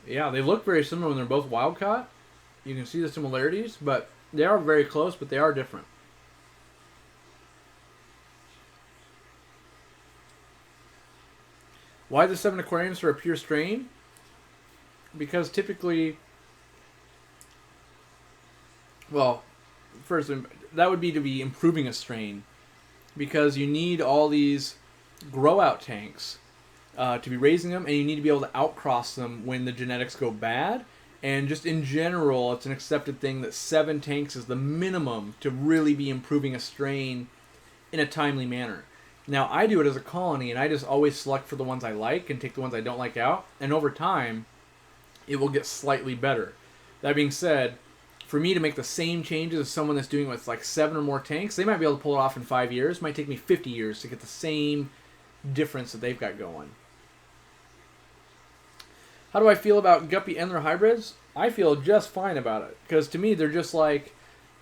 they look very similar when they're both wild caught. You can see the similarities, but they are very close, but they are different. Why the 7 aquariums for a pure strain? Because typically, well, first, that would be to be improving a strain, because you need all these grow out tanks to be raising them, and you need to be able to outcross them when the genetics go bad. And just in general, it's an accepted thing that 7 tanks is the minimum to really be improving a strain in a timely manner. Now, I do it as a colony, and I just always select for the ones I like and take the ones I don't like out, and over time, it will get slightly better. That being said, for me to make the same changes as someone that's doing it with like 7 or more tanks, they might be able to pull it off in 5 years. It might take me 50 years to get the same difference that they've got going. How do I feel about Guppy Endler hybrids? I feel just fine about it, because to me they're just like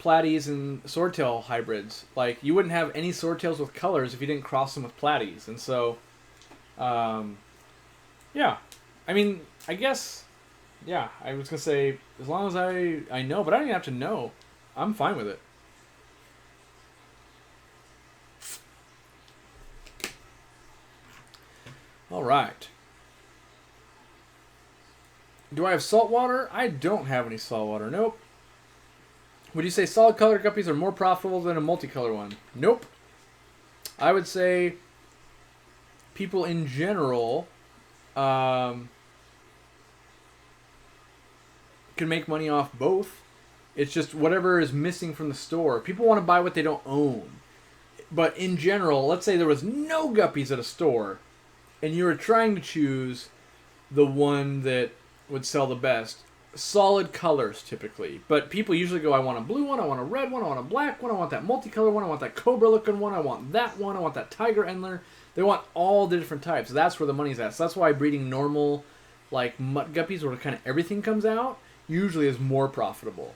platies and swordtail hybrids. Like, you wouldn't have any swordtails with colors if you didn't cross them with platies. And so, yeah. I mean, I guess, yeah, I was going to say, as long as I know, but I don't even have to know. I'm fine with it. All right. Do I have salt water? I don't have any salt water. Nope. Would you say solid color guppies are more profitable than a multicolor one? Nope. I would say people in general can make money off both. It's just whatever is missing from the store. People want to buy what they don't own. But in general, let's say there was no guppies at a store, and you were trying to choose the one that would sell the best. Solid colors, typically. But people usually go, I want a blue one, I want a red one, I want a black one, I want that multicolor one, I want that cobra-looking one, I want that one, I want that tiger Endler. They want all the different types. That's where the money's at. So that's why breeding normal, like, mutt guppies, where kind of everything comes out, usually is more profitable.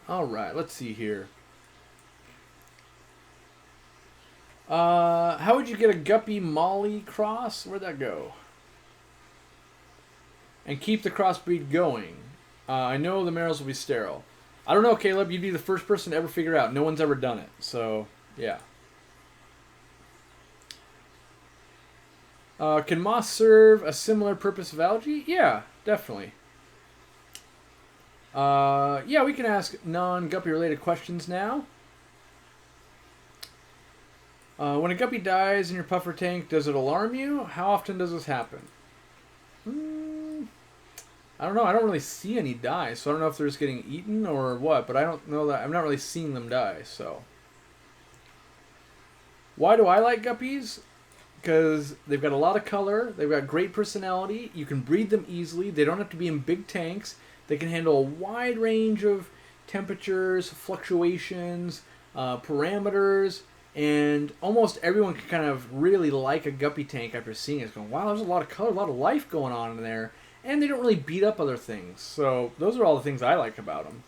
Alright, let's see here. How would you get a Guppy Molly cross? Where'd that go? And keep the crossbreed going. I know the males will be sterile. I don't know, Caleb. You'd be the first person to ever figure out. No one's ever done it. So, yeah. Can moss serve a similar purpose of algae? Yeah, definitely. Yeah, we can ask non-guppy related questions now. When a guppy dies in your puffer tank, does it alarm you? How often does this happen? I don't know. I don't really see any die, so I don't know if they're just getting eaten or what, but I don't know that. I'm not really seeing them die, so. Why do I like guppies? Because they've got a lot of color, they've got great personality, you can breed them easily, they don't have to be in big tanks, they can handle a wide range of temperatures, fluctuations, parameters, and almost everyone can kind of really like a guppy tank after seeing it. It's going, wow, there's a lot of color, a lot of life going on in there. And they don't really beat up other things. So those are all the things I like about them.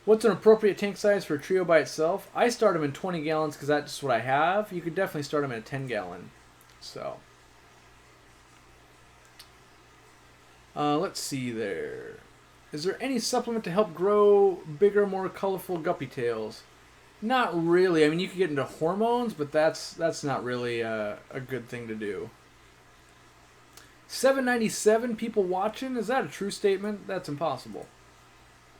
What's an appropriate tank size for a trio by itself? I start them in 20 gallons because that's what I have. You could definitely start them in a 10 gallon. So. Let's see there. Is there any supplement to help grow bigger, more colorful guppy tails? Not really. I mean, you could get into hormones, but that's not really a good thing to do. 797 people watching? Is that a true statement? That's impossible.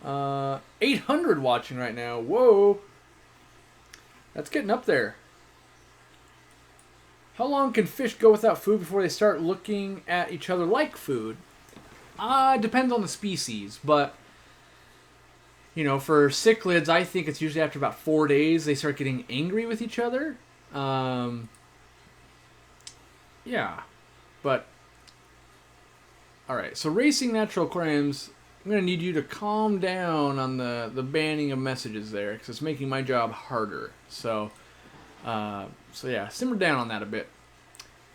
800 watching right now. Whoa. That's getting up there. How long can fish go without food before they start looking at each other like food? Depends on the species, but you know, for cichlids, I think it's usually after about 4 days they start getting angry with each other. Yeah, but all right. So racing natural aquariums, I'm gonna need you to calm down on the banning of messages there because it's making my job harder. So yeah, simmer down on that a bit.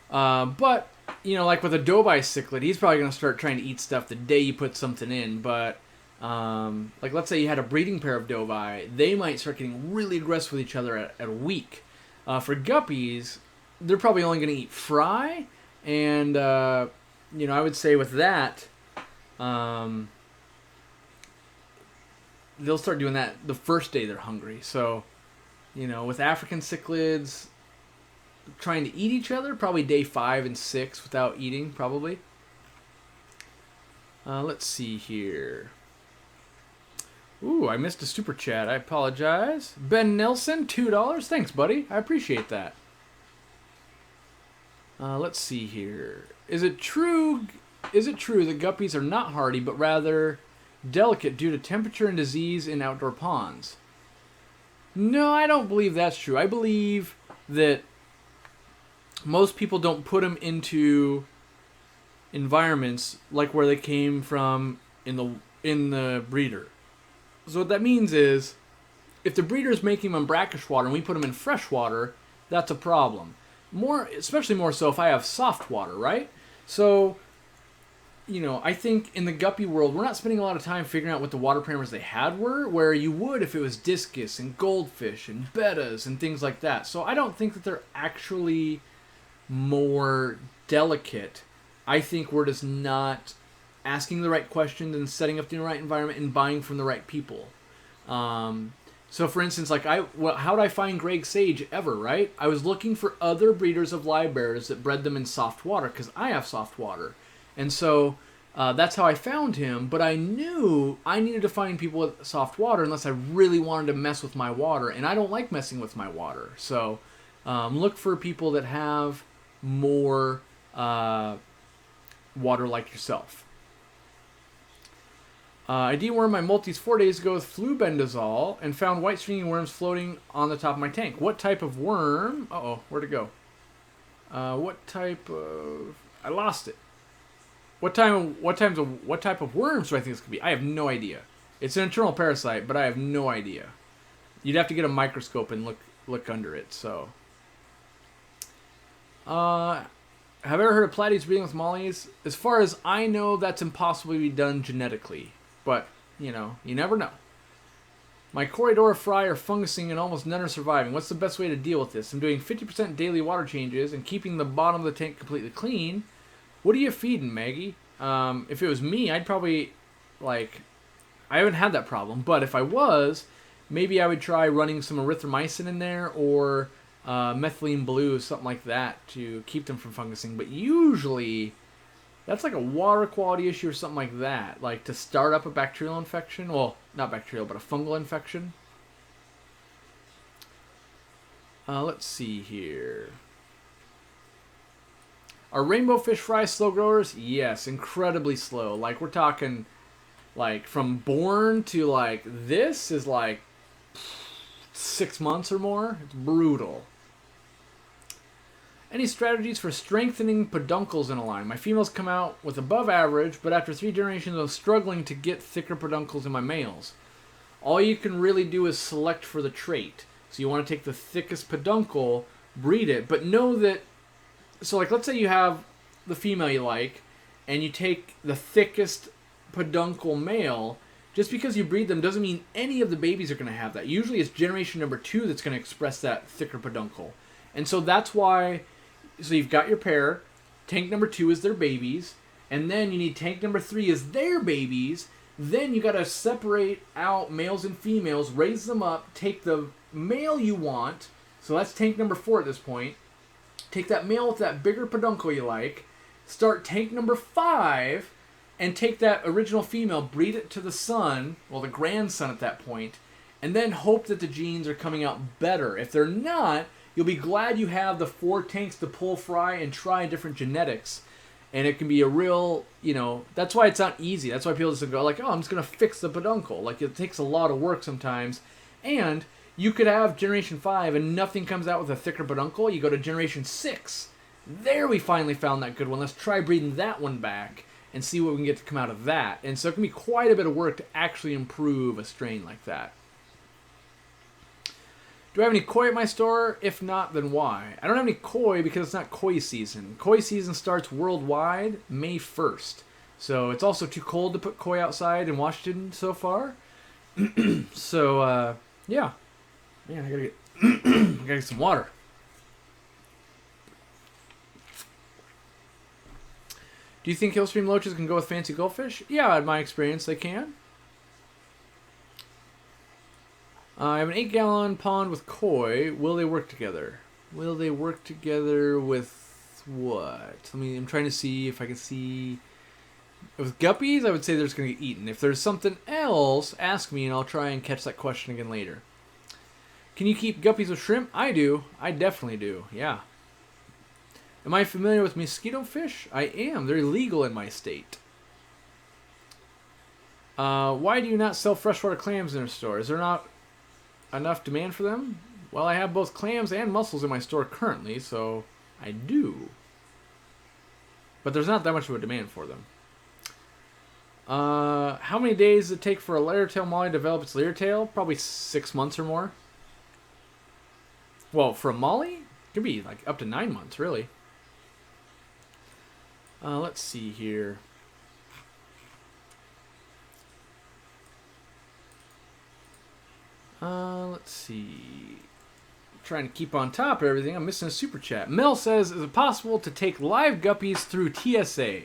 But you know, like with a Dobai cichlid, he's probably gonna start trying to eat stuff the day you put something in. But like let's say you had a breeding pair of Dobai, they might start getting really aggressive with each other at a week. For guppies, they're probably only going to eat fry, and you know, I would say with that, they'll start doing that the first day they're hungry. So, you know, with African cichlids, trying to eat each other, probably day 5 and 6 without eating, probably. Let's see here. Ooh, I missed a super chat. I apologize. Ben Nelson, $2. Thanks, buddy. I appreciate that. Let's see here. Is it true that guppies are not hardy, but rather delicate due to temperature and disease in outdoor ponds? No, I don't believe that's true. I believe that most people don't put them into environments like where they came from in the breeder. So what that means is, if the breeder is making them in brackish water and we put them in fresh water, that's a problem. Especially more so if I have soft water, right? So, you know, I think in the guppy world, we're not spending a lot of time figuring out what the water parameters they had were, where you would if it was discus and goldfish and bettas and things like that. So I don't think that they're actually more delicate. I think we're just not asking the right questions and setting up the right environment and buying from the right people. So for instance, like how did I find Greg Sage ever, right? I was looking for other breeders of livebearers that bred them in soft water because I have soft water. And so that's how I found him, but I knew I needed to find people with soft water unless I really wanted to mess with my water, and I don't like messing with my water. So look for people that have more water like yourself. I dewormed my multis 4 days ago with flubendazole and found white stringy worms floating on the top of my tank. What type of worm? Uh-oh, where'd it go? What type of... I lost it. What type of worms do I think this could be? I have no idea. It's an internal parasite, but I have no idea. You'd have to get a microscope and look under it, so... have I ever heard of platies breeding with mollies? As far as I know, that's impossible to be done genetically. But, you know, you never know. My Corridor fry are fungusing and almost none are surviving. What's the best way to deal with this? I'm doing 50% daily water changes and keeping the bottom of the tank completely clean. What are you feeding, Maggie? If it was me, I'd probably, like... I haven't had that problem, but if I was, maybe I would try running some erythromycin in there or methylene blue, something like that, to keep them from fungusing. But usually... that's like a water quality issue or something like that. Like to start up a bacterial infection. Well, not bacterial, but a fungal infection. Let's see here. Are rainbow fish fries slow growers? Yes, incredibly slow. Like we're talking like from born to like this is like 6 months or more. It's brutal. Any strategies for strengthening peduncles in a line? My females come out with above average, but after 3 generations I'm struggling to get thicker peduncles in my males. All you can really do is select for the trait. So you want to take the thickest peduncle, breed it, but know that... so like let's say you have the female you like, and you take the thickest peduncle male, just because you breed them doesn't mean any of the babies are going to have that. Usually it's generation number 2 that's going to express that thicker peduncle. And so that's why... so you've got your pair, tank number 2 is their babies, and then you need tank number 3 is their babies. Then you got to separate out males and females, raise them up, take the male you want, so that's tank number 4 at this point, take that male with that bigger peduncle you like, start tank number 5, and take that original female, breed it to the son, well, the grandson at that point, and then hope that the genes are coming out better. If they're not, you'll be glad you have the 4 tanks to pull fry and try different genetics. And it can be a real, that's why it's not easy. That's why people just go like, oh, I'm just going to fix the peduncle. Like, it takes a lot of work sometimes. And you could have Generation 5 and nothing comes out with a thicker peduncle. You go to Generation 6. There we finally found that good one. Let's try breeding that one back and see what we can get to come out of that. And so it can be quite a bit of work to actually improve a strain like that. Do I have any koi at my store? If not, then why? I don't have any koi because it's not koi season. Koi season starts worldwide May 1st. So it's also too cold to put koi outside in Washington so far. So, yeah. Man, I gotta get some water. Do you think hillstream loaches can go with fancy goldfish? Yeah, in my experience, they can. I have an 8-gallon pond with koi. Will they work together? Will they work together with what? I'm trying to see if I can see. With guppies, I would say they're just going to get eaten. If there's something else, ask me and I'll try and catch that question again later. Can you keep guppies with shrimp? I do. I definitely do. Yeah. Am I familiar with mosquito fish? I am. They're illegal in my state. Why do you not sell freshwater clams in your store? Is there not enough demand for them? Well, I have both clams and mussels in my store currently, so I do. But there's not that much of a demand for them. How many days does it take for a leader-tail molly to develop its leader tail? Probably 6 months or more. Well, for a molly, it could be like up to 9 months, really. Let's see here. Let's see. I'm trying to keep on top of everything. I'm missing a super chat. Mel says, is it possible to take live guppies through TSA?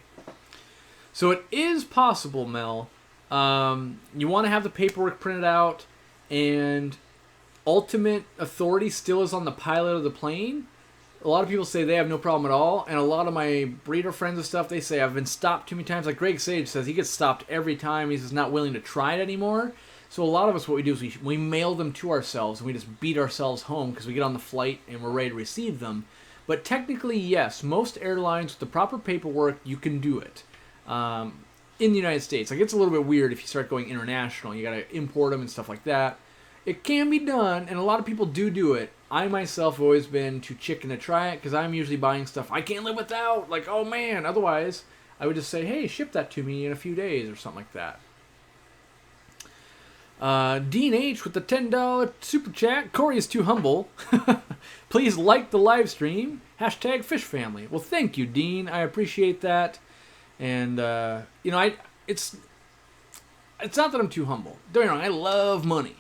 So it is possible, Mel. You want to have the paperwork printed out, and ultimate authority still is on the pilot of the plane. A lot of people say they have no problem at all, and a lot of my breeder friends and stuff, they say I've been stopped too many times. Like Greg Sage says, he gets stopped every time. He's just not willing to try it anymore. So a lot of us, what we do is we mail them to ourselves, and we just beat ourselves home because we get on the flight and we're ready to receive them. But technically, yes, most airlines with the proper paperwork, you can do it. In the United States. Like, it's a little bit weird if you start going international. You got to import them and stuff like that. It can be done, and a lot of people do it. I myself have always been too chicken to try it because I'm usually buying stuff I can't live without. Like, oh man. Otherwise, I would just say, hey, ship that to me in a few days or something like that. Dean H with the $10 super chat. Corey is too humble. Please like the live stream. Hashtag fish family. Well, thank you, Dean. I appreciate that. And, it's not that I'm too humble. Don't get me wrong, I love money.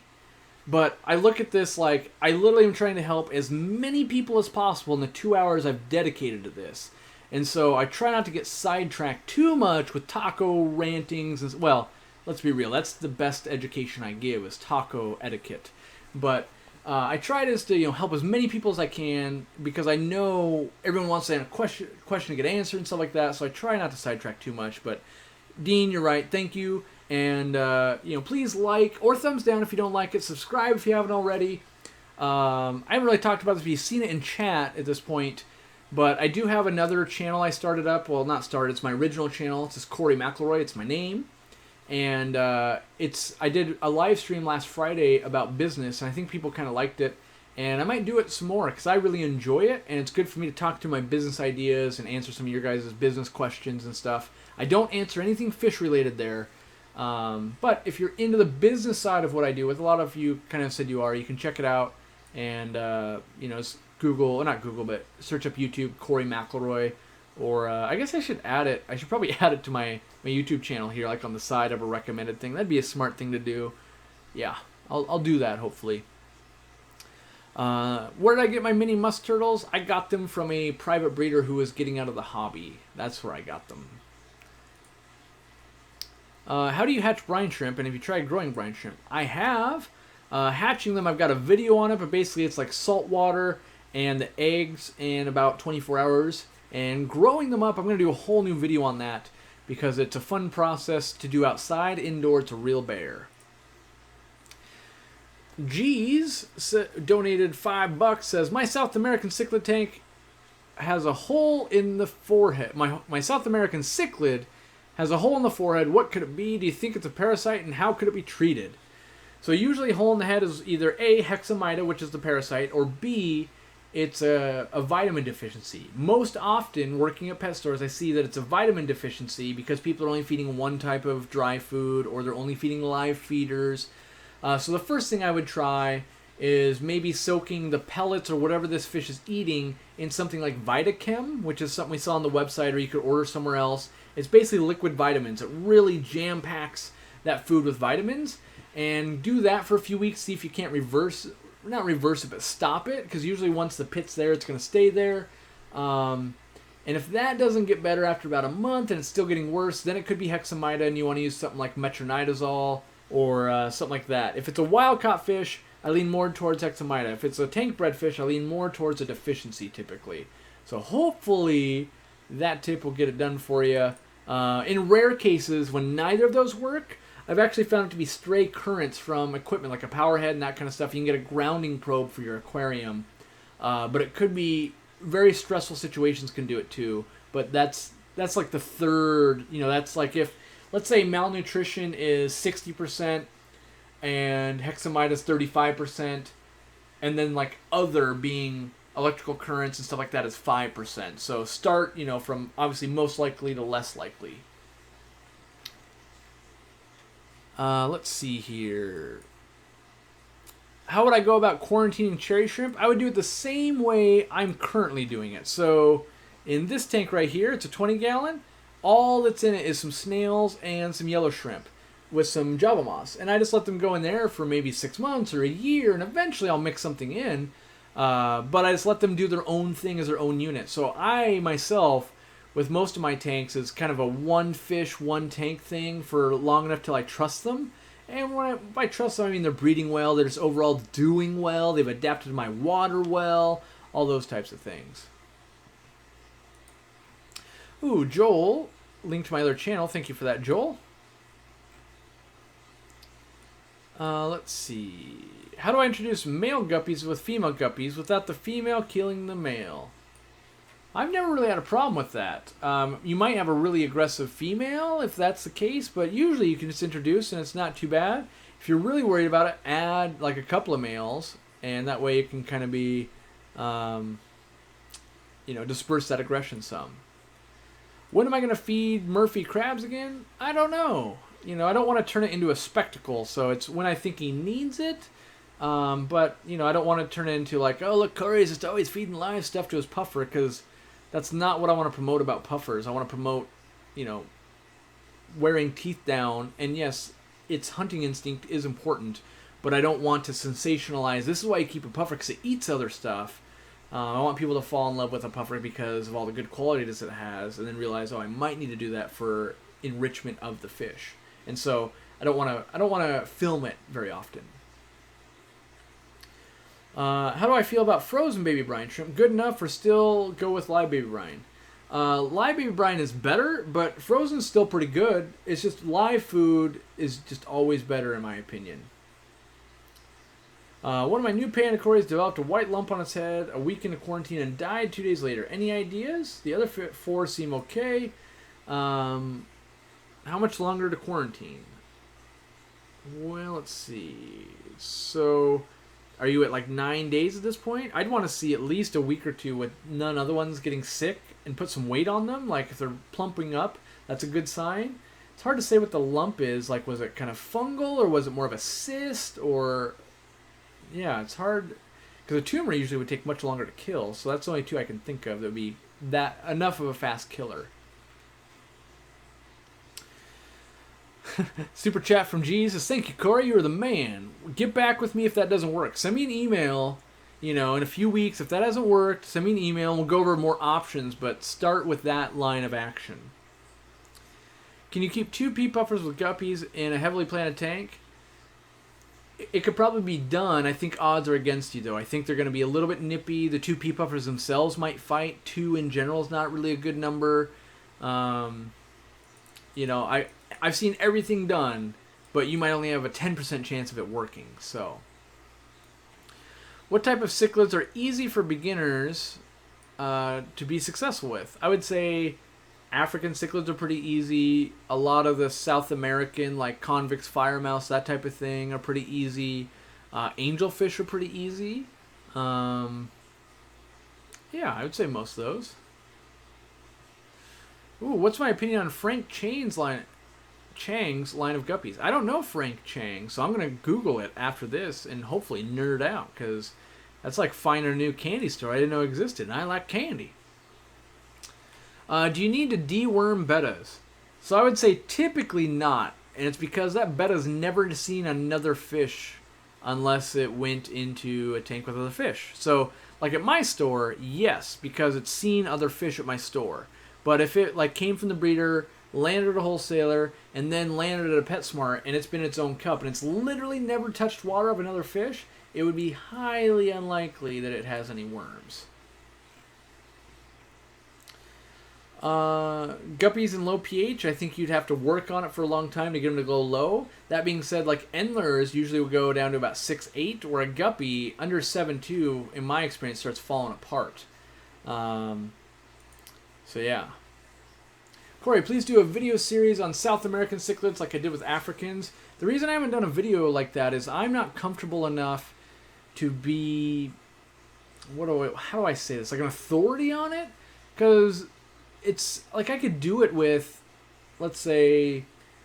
But I look at this like, I literally am trying to help as many people as possible in the 2 hours I've dedicated to this. And so I try not to get sidetracked too much with taco rantings. Well, let's be real, that's the best education I give is taco etiquette. But I try just to help as many people as I can because I know everyone wants to have a question to get answered and stuff like that. So I try not to sidetrack too much. But Dean, you're right. Thank you. And please like or thumbs down if you don't like it. Subscribe if you haven't already. I haven't really talked about this, but you've seen it in chat at this point. But I do have another channel I started up. Well, not started. It's my original channel. It's just Corey McElroy. It's my name. And I did a live stream last Friday about business, and I think people kind of liked it. And I might do it some more because I really enjoy it, and it's good for me to talk through my business ideas and answer some of your guys' business questions and stuff. I don't answer anything fish related there, but if you're into the business side of what I do, with a lot of you kind of said you are, you can check it out and but search up YouTube Corey McElroy. Or I guess I should add it. I should probably add it to my YouTube channel here, like on the side of a recommended thing. That'd be a smart thing to do. Yeah, I'll do that hopefully. Where did I get my mini musk turtles? I got them from a private breeder who was getting out of the hobby. That's where I got them. How do you hatch brine shrimp? And have you tried growing brine shrimp? I have. Hatching them, I've got a video on it, but basically it's like salt water and the eggs in about 24 hours. And growing them up, I'm going to do a whole new video on that. because it's a fun process to do outside, indoor. It's a real bear. G's donated $5. Says, my South American cichlid tank has a hole in the forehead. My South American cichlid has a hole in the forehead. What could it be? Do you think it's a parasite, and how could it be treated? So usually a hole in the head is either A, hexamida, which is the parasite, or B, it's a vitamin deficiency. Most often, working at pet stores, I see that it's a vitamin deficiency because people are only feeding one type of dry food, or they're only feeding live feeders. So the first thing I would try is maybe soaking the pellets or whatever this fish is eating in something like Vitachem, which is something we saw on the website or you could order somewhere else. It's basically liquid vitamins. It really jam-packs that food with vitamins. And do that for a few weeks, see if you can't not reverse it, but stop it, because usually once the pit's there, it's going to stay there. And if that doesn't get better after about a month and it's still getting worse, then it could be hexamida, and you want to use something like metronidazole or something like that. If it's a wild-caught fish, I lean more towards hexamida. If it's a tank-bred fish, I lean more towards a deficiency, typically. So hopefully that tip will get it done for you. In rare cases, when neither of those work, I've actually found it to be stray currents from equipment like a power head and that kind of stuff. You can get a grounding probe for your aquarium. But it could be very stressful situations can do it too. But that's like the third, that's like if, let's say malnutrition is 60% and hexamide is 35%, and then like other being electrical currents and stuff like that is 5%. So start, from obviously most likely to less likely. Let's see here. How would I go about quarantining cherry shrimp? I would do it the same way I'm currently doing it. So in this tank right here, it's a 20-gallon. All that's in it is some snails and some yellow shrimp with some Java moss. And I just let them go in there for maybe 6 months or a year, and eventually I'll mix something in. But I just let them do their own thing as their own unit. So I, myself, with most of my tanks, is kind of a one fish, one tank thing for long enough till I trust them. And by trust them, I mean they're breeding well, they're just overall doing well, they've adapted to my water well, all those types of things. Ooh, Joel, link to my other channel. Thank you for that, Joel. Let's see. How do I introduce male guppies with female guppies without the female killing the male? I've never really had a problem with that. You might have a really aggressive female if that's the case, but usually you can just introduce and it's not too bad. If you're really worried about it, add like a couple of males, and that way it can kind of be, disperse that aggression some. When am I going to feed Murphy crabs again? I don't know. I don't want to turn it into a spectacle, so it's when I think he needs it. But, I don't want to turn it into like, oh, look, Corey's just always feeding live stuff to his puffer, because that's not what I want to promote about puffers. I want to promote, wearing teeth down. And yes, its hunting instinct is important, but I don't want to sensationalize. This is why you keep a puffer, because it eats other stuff. I want people to fall in love with a puffer because of all the good qualities it has, and then realize, oh, I might need to do that for enrichment of the fish. And so I don't want to film it very often. How do I feel about frozen baby brine shrimp? Good enough, or still go with live baby brine? Live baby brine is better, but frozen is still pretty good. It's just live food is just always better in my opinion. One of my new panda cories developed a white lump on its head a week into quarantine and died 2 days later. Any ideas? The other 4 seem okay. How much longer to quarantine? Well, let's see. So, are you at like 9 days at this point? I'd want to see at least a week or 2 with none other ones getting sick and put some weight on them. Like if they're plumping up, that's a good sign. It's hard to say what the lump is. Like, was it kind of fungal or was it more of a cyst or... Yeah, it's hard because a tumor usually would take much longer to kill. So that's the only 2 I can think of that would be that enough of a fast killer. Super chat from Jesus. Thank you, Corey. You're the man. Get back with me if that doesn't work. Send me an email, in a few weeks. If that hasn't worked, send me an email and we'll go over more options, but start with that line of action. Can you keep 2 pea puffers with guppies in a heavily planted tank? It could probably be done. I think odds are against you, though. I think they're going to be a little bit nippy. The 2 pea puffers themselves might fight. 2 in general is not really a good number. You know, I've seen everything done, but you might only have a 10% chance of it working. So, what type of cichlids are easy for beginners to be successful with? I would say African cichlids are pretty easy. A lot of the South American, like convex fire mouse, that type of thing, are pretty easy. Angelfish are pretty easy. Yeah, I would say most of those. Ooh, what's my opinion on Frank Chang's line of guppies? I don't know Frank Chang, so I'm going to Google it after this and hopefully nerd out, because that's like finding a new candy store I didn't know existed, and I like candy. Do you need to deworm bettas? So I would say typically not, and it's because that betta's never seen another fish unless it went into a tank with other fish. So, like at my store, yes, because it's seen other fish at my store. But if it like came from the breeder, landed at a wholesaler, and then landed at a PetSmart, and it's been its own cup, and it's literally never touched water of another fish, it would be highly unlikely that it has any worms. Guppies in low pH, I think you'd have to work on it for a long time to get them to go low. That being said, like Endlers usually will go down to about 6.8, where a guppy under 7.2, in my experience, starts falling apart. So yeah. Corey, please do a video series on South American cichlids like I did with Africans. The reason I haven't done a video like that is I'm not comfortable enough to be, how do I say this, like an authority on it? Because it's like I could do it with, let's say,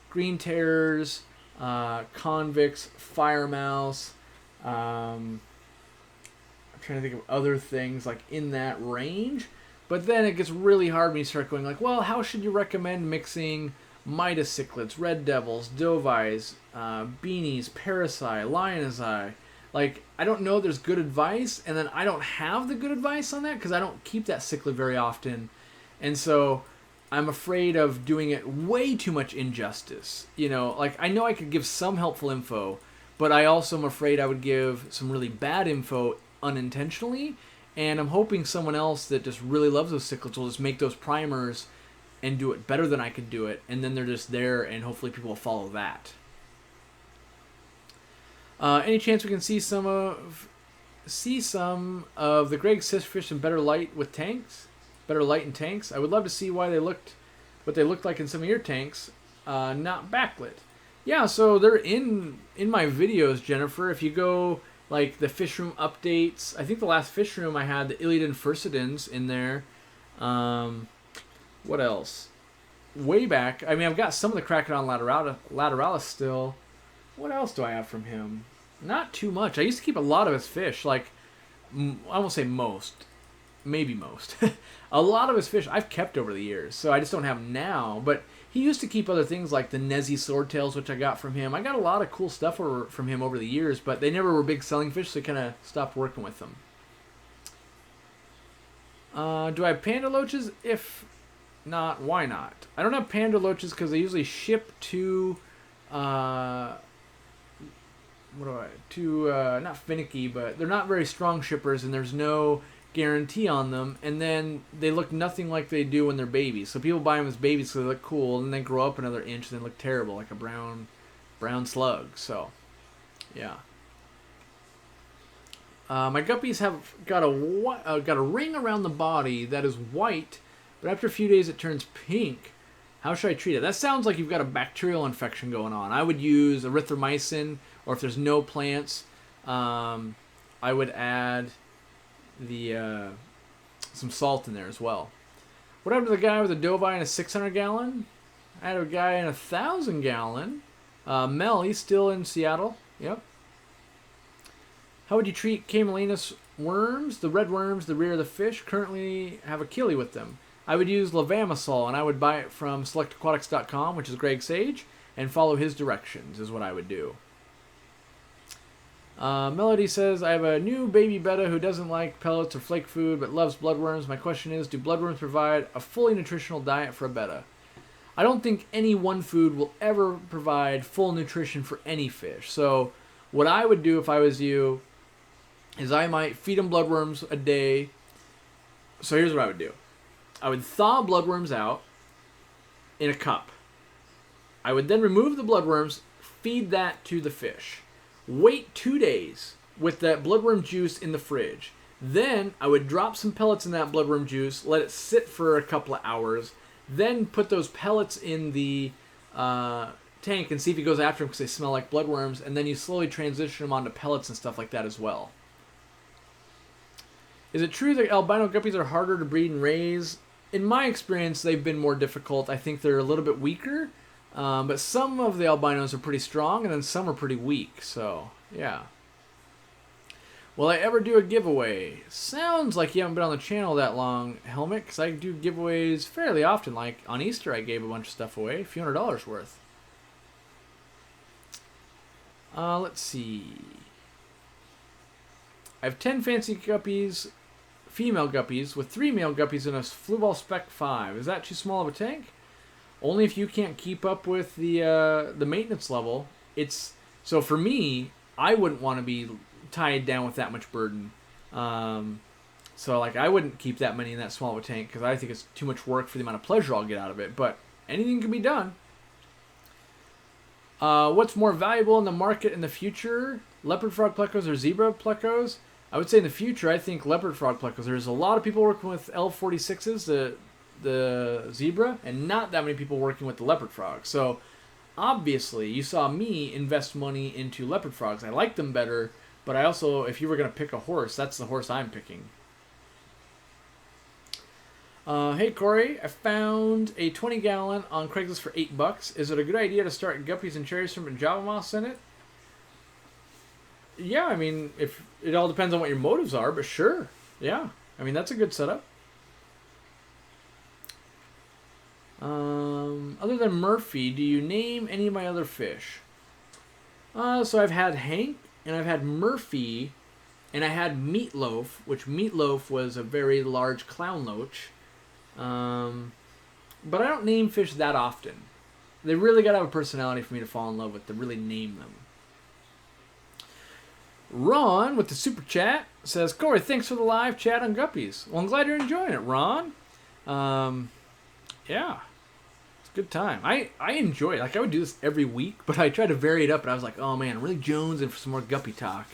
green terrors, convicts, fire mouse. I'm trying to think of other things like in that range. But then it gets really hard when you start going like, well, how should you recommend mixing Midas cichlids, red devils, dovies, beanies, parasite, lion's eye? Like, I don't know there's good advice, and then I don't have the good advice on that because I don't keep that cichlid very often. And so I'm afraid of doing it way too much injustice. You know, like I know I could give some helpful info, but I also am afraid I would give some really bad info unintentionally. And I'm hoping someone else that just really loves those cichlids will just make those primers and do it better than I could do it. And then they're just there, and hopefully people will follow that. Any chance we can see some of the Greg Sisfish in better light with tanks? Better light in tanks. I would love to see what they looked like in some of your tanks, not backlit. Yeah, so they're in my videos, Jennifer. If you go like the fish room updates, I think the last fish room I had the Iliad furcidans in there. What else? Way back. I mean, I've got some of the Cracodon lateralis still. What else do I have from him? Not too much. I used to keep a lot of his fish. Like, I won't say most. Maybe most. A lot of his fish I've kept over the years, so I just don't have them now. But he used to keep other things like the Nezzy swordtails, which I got from him. I got a lot of cool stuff from him over the years, but they never were big selling fish, so I kind of stopped working with them. Do I have panda loaches? If not, why not? I don't have panda loaches because they usually ship to not finicky, but they're not very strong shippers, and there's no guarantee on them, and then they look nothing like they do when they're babies. So people buy them as babies so they look cool, and then they grow up another inch and they look terrible, like a brown slug. So, yeah. My guppies have got a ring around the body that is white, but after a few days it turns pink. How should I treat it? That sounds like you've got a bacterial infection going on. I would use erythromycin, or if there's no plants, I would add some salt in there as well. What happened to the guy with a Dovi in a 600 gallon? I had a guy in a 1,000 gallon. Mel, he's still in Seattle. Yep. How would you treat Camelinus worms? The red worms, the rear of the fish, currently have Achille with them. I would use levamisol, and I would buy it from selectaquatics.com, which is Greg Sage, and follow his directions is what I would do. Melody says, I have a new baby betta who doesn't like pellets or flake food but loves bloodworms. My question is, do bloodworms provide a fully nutritional diet for a betta? I don't think any one food will ever provide full nutrition for any fish. So what I would do if I was you is I might feed them bloodworms a day. So here's what I would do. I would thaw bloodworms out in a cup. I would then remove the bloodworms, feed that to the fish. Wait 2 days with that bloodworm juice in the fridge. Then I would drop some pellets in that bloodworm juice, let it sit for a couple of hours, then put those pellets in the tank and see if he goes after them because they smell like bloodworms, and then you slowly transition them onto pellets and stuff like that as well. Is it true that albino guppies are harder to breed and raise? In my experience, they've been more difficult. I think they're a little bit weaker, but some of the albinos are pretty strong, and then some are pretty weak, so yeah. Will I ever do a giveaway? Sounds like you haven't been on the channel that long, Helmet, because I do giveaways fairly often. Like on Easter, I gave a bunch of stuff away, a few $100 worth. Let's see. I have 10 fancy guppies, female guppies, with 3 male guppies in a Flue Ball Spec 5. Is that too small of a tank? Only if you can't keep up with the maintenance level. So for me, I wouldn't want to be tied down with that much burden. So like I wouldn't keep that many in that small of a tank because I think it's too much work for the amount of pleasure I'll get out of it. But anything can be done. What's more valuable in the market in the future? Leopard frog plecos or zebra plecos? I would say in the future, I think leopard frog plecos. There's a lot of people working with L46s, the zebra, and not that many people working with the leopard frog. So obviously, you saw me invest money into leopard frogs. I like them better. But I also, if you were going to pick a horse, that's the horse I'm picking. Hey Corey, I found a 20-gallon on Craigslist for $8. Is it a good idea to start guppies and cherry shrimp and Java moss in it? Yeah, I mean, if it all depends on what your motives are, but sure. Yeah, I mean, that's a good setup. Other than Murphy, do you name any of my other fish? So I've had Hank, and I've had Murphy, and I had Meatloaf, which Meatloaf was a very large clown loach. But I don't name fish that often. They really got to have a personality for me to fall in love with to really name them. Ron, with the super chat, says, Corey, thanks for the live chat on Guppies. Well, I'm glad you're enjoying it, Ron. Yeah. It's a good time. I enjoy it. Like, I would do this every week, but I tried to vary it up, and I was like, oh, man, I'm really jonesing for some more Guppy talk.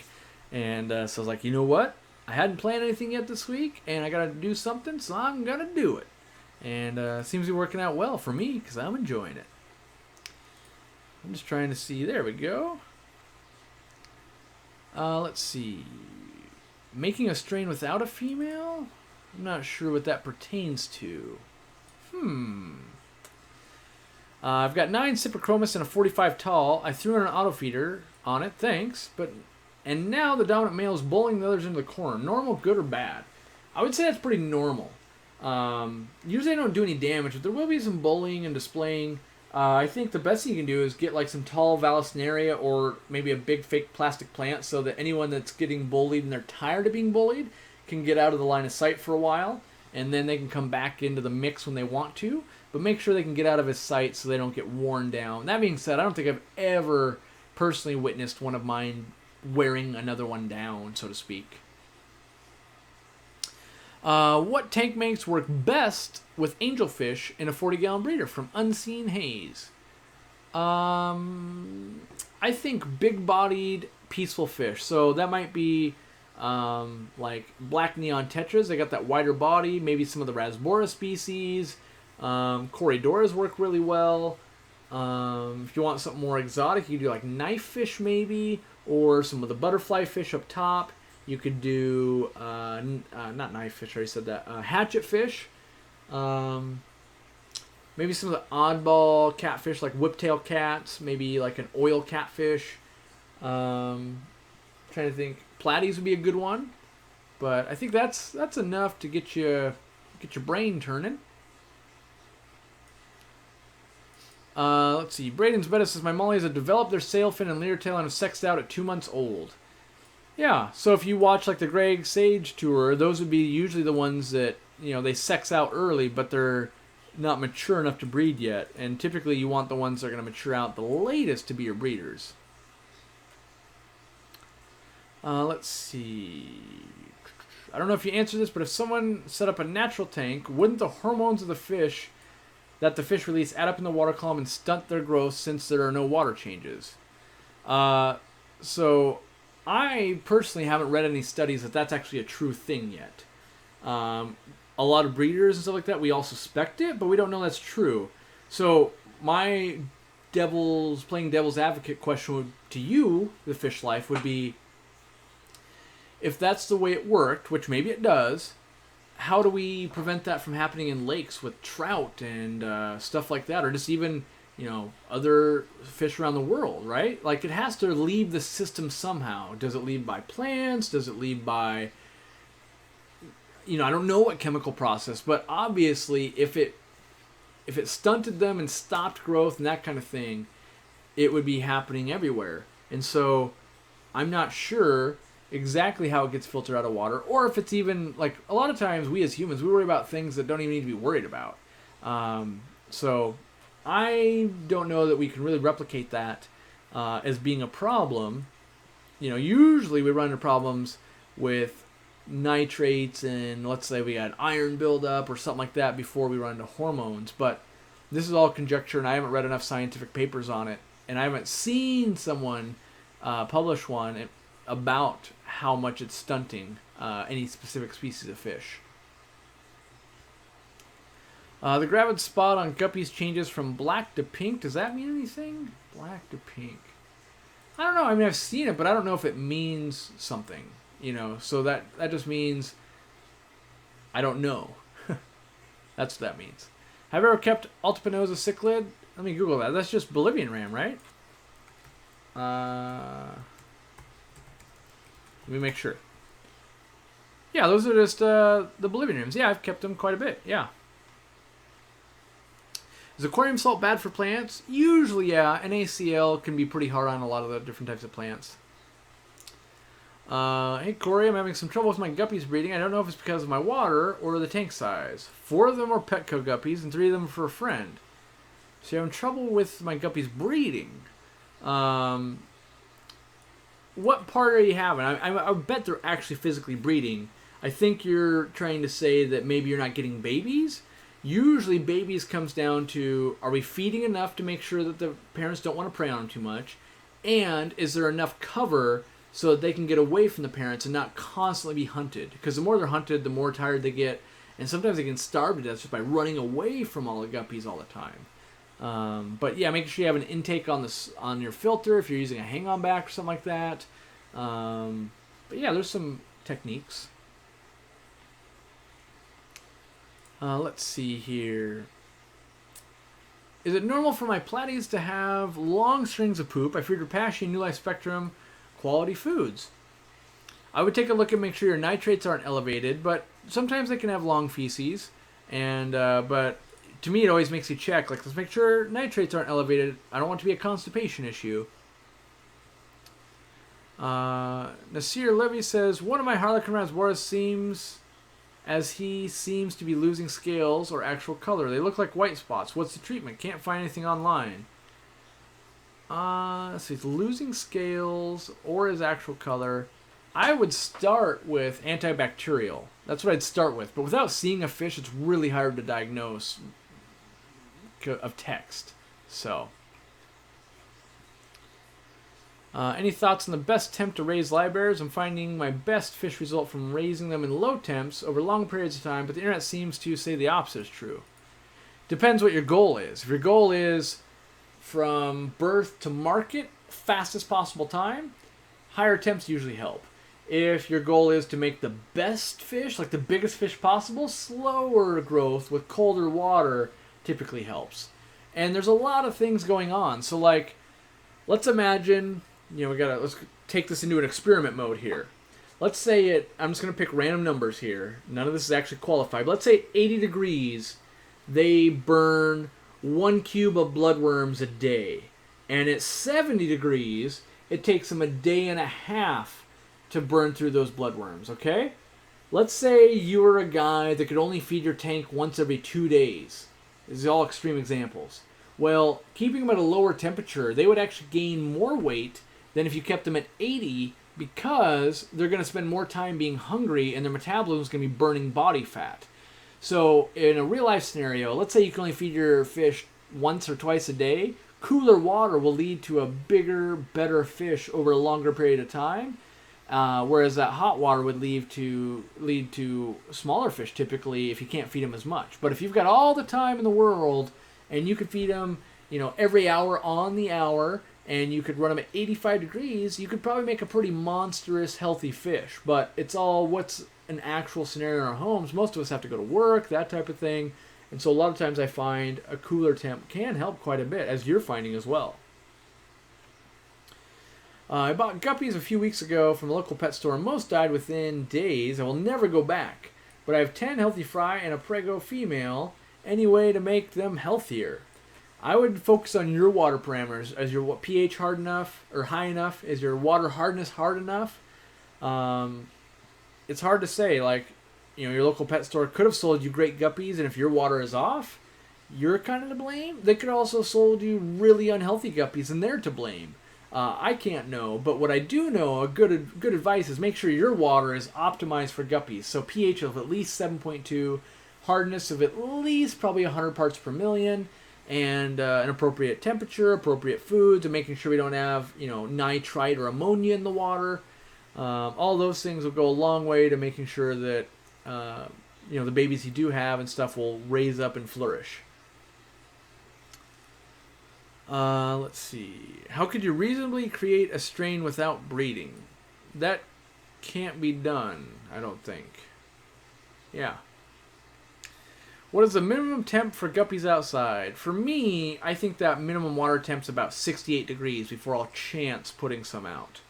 And so I was like, you know what? I hadn't planned anything yet this week, and I got to do something, so I'm going to do it. And it seems to be working out well for me, because I'm enjoying it. I'm just trying to see. There we go. Let's see. Making a strain without a female? I'm not sure what that pertains to. I've got 9 Cyprichromis and a 45 tall. I threw in an auto feeder on it, thanks. And now the dominant male is bullying the others into the corner. Normal, good, or bad? I would say that's pretty normal. Usually I don't do any damage, but there will be some bullying and displaying. I think the best thing you can do is get like some tall Vallisneria or maybe a big fake plastic plant so that anyone that's getting bullied and they're tired of being bullied can get out of the line of sight for a while, and then they can come back into the mix when they want to, but make sure they can get out of his sight so they don't get worn down. That being said, I don't think I've ever personally witnessed one of mine wearing another one down, so to speak. What tank makes work best with angelfish in a 40-gallon breeder? From Unseen Haze. I think big-bodied, peaceful fish. So that might be like black neon tetras. They got that wider body. Maybe some of the Rasbora species. Corridoras work really well. If you want something more exotic, you can do like knife fish maybe, or some of the butterfly fish up top. You could do, not knife fish, I already said that, hatchet fish. Maybe some of the oddball catfish like whiptail cats. Maybe like an oil catfish. Trying to think. Platies would be a good one. But I think that's enough to get your brain turning. Let's see. Braden's Betta says, my mollies have developed their sailfin and leader tail and have sexed out at 2 months old. Yeah, so if you watch like the Greg Sage tour, those would be usually the ones that, you know, they sex out early, but they're not mature enough to breed yet. And typically you want the ones that are going to mature out the latest to be your breeders. Let's see. I don't know if you answered this, but if someone set up a natural tank, wouldn't the hormones of the fish that the fish release add up in the water column and stunt their growth since there are no water changes. So I personally haven't read any studies that that's actually a true thing yet. A lot of breeders and stuff like that, we all suspect it, but we don't know that's true. So my playing devil's advocate question to you, the fish life, would be, if that's the way it worked, which maybe it does, how do we prevent that from happening in lakes with trout and stuff like that, or just even, other fish around the world, right? Like, it has to leave the system somehow. Does it leave by plants? Does it leave by, I don't know what chemical process, but obviously if it stunted them and stopped growth and that kind of thing, it would be happening everywhere. And so I'm not sure exactly how it gets filtered out of water, or if it's even, like, a lot of times we as humans, we worry about things that don't even need to be worried about. So I don't know that we can really replicate that as being a problem. Usually we run into problems with nitrates, and let's say we had iron buildup or something like that before we run into hormones. But this is all conjecture, and I haven't read enough scientific papers on it, and I haven't seen someone publish one about how much it's stunting any specific species of fish. The gravid spot on guppies changes from black to pink. Does that mean anything? Black to pink. I don't know. I mean, I've seen it, but I don't know if it means something. So that just means I don't know. That's what that means. Have you ever kept Altipinosa cichlid? Let me Google that. That's just Bolivian ram, right? Let me make sure. Yeah, those are just the Bolivian rams. Yeah, I've kept them quite a bit. Yeah. Is aquarium salt bad for plants? Usually, yeah. NaCl can be pretty hard on a lot of the different types of plants. Hey Corey, I'm having some trouble with my guppies breeding. I don't know if it's because of my water or the tank size. 4 of them are Petco guppies and 3 of them are for a friend. So I'm having trouble with my guppies breeding. What part are you having? I bet they're actually physically breeding. I think you're trying to say that maybe you're not getting babies. Usually babies comes down to, are we feeding enough to make sure that the parents don't want to prey on them too much? And is there enough cover so that they can get away from the parents and not constantly be hunted? Because the more they're hunted, the more tired they get. And sometimes they can starve to death just by running away from all the guppies all the time. But yeah, make sure you have an intake on your filter if you're using a hang-on back or something like that. But yeah, there's some techniques. Let's see here. Is it normal for my platies to have long strings of poop? I feed Rapashi, New Life Spectrum, quality foods. I would take a look and make sure your nitrates aren't elevated, but sometimes they can have long feces. And but to me, it always makes you check. Like, let's make sure nitrates aren't elevated. I don't want it to be a constipation issue. Nasir Levy says, one of my Harlequin Rasboras seems to be losing scales or actual color. They look like white spots. What's the treatment? Can't find anything online. Let's see, it's losing scales or his actual color. I would start with antibacterial. That's what I'd start with. But without seeing a fish, it's really hard to diagnose of text. So, any thoughts on the best temp to raise livebearers? I'm finding my best fish result from raising them in low temps over long periods of time, but the internet seems to say the opposite is true. Depends what your goal is. If your goal is from birth to market, fastest possible time, higher temps usually help. If your goal is to make the best fish, like the biggest fish possible, slower growth with colder water typically helps. And there's a lot of things going on. So, like, let's imagine, let's take this into an experiment mode here. Let's say I'm just going to pick random numbers here. None of this is actually qualified. But let's say 80 degrees, they burn 1 cube of bloodworms a day. And at 70 degrees, it takes them a day and a half to burn through those bloodworms, okay? Let's say you were a guy that could only feed your tank once every 2 days. These are all extreme examples. Well, keeping them at a lower temperature, they would actually gain more weight than if you kept them at 80, because they're going to spend more time being hungry and their metabolism is going to be burning body fat. So in a real life scenario, let's say you can only feed your fish once or twice a day. Cooler water will lead to a bigger, better fish over a longer period of time. Whereas that hot water would lead to smaller fish typically if you can't feed them as much. But if you've got all the time in the world and you could feed them, every hour on the hour, and you could run them at 85 degrees, you could probably make a pretty monstrous, healthy fish. But it's all what's an actual scenario in our homes. Most of us have to go to work, that type of thing. And so a lot of times I find a cooler temp can help quite a bit, as you're finding as well. I bought guppies a few weeks ago from a local pet store, and most died within days. I will never go back. But I have 10 healthy fry and a prego female. Any way to make them healthier? I would focus on your water parameters. Is your pH hard enough or high enough? Is your water hardness hard enough? It's hard to say. Like, your local pet store could have sold you great guppies, and if your water is off, you're kind of to blame. They could also sold you really unhealthy guppies, and they're to blame. I can't know, but what I do know, a good advice is make sure your water is optimized for guppies. So pH of at least 7.2, hardness of at least probably 100 parts per million, and an appropriate temperature, appropriate foods, and making sure we don't have nitrite or ammonia in the water. All those things will go a long way to making sure that the babies you do have and stuff will raise up and flourish. Let's see. How could you reasonably create a strain without breeding? That can't be done, I don't think. Yeah. What is the minimum temp for guppies outside? For me, I think that minimum water temp's about 68 degrees before I'll chance putting some out.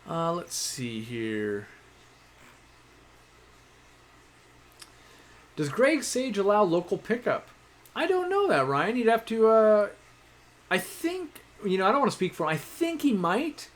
Let's see here. Does Greg Sage allow local pickup? I don't know that, Ryan. You'd have to, I think, I don't want to speak for him. I think he might,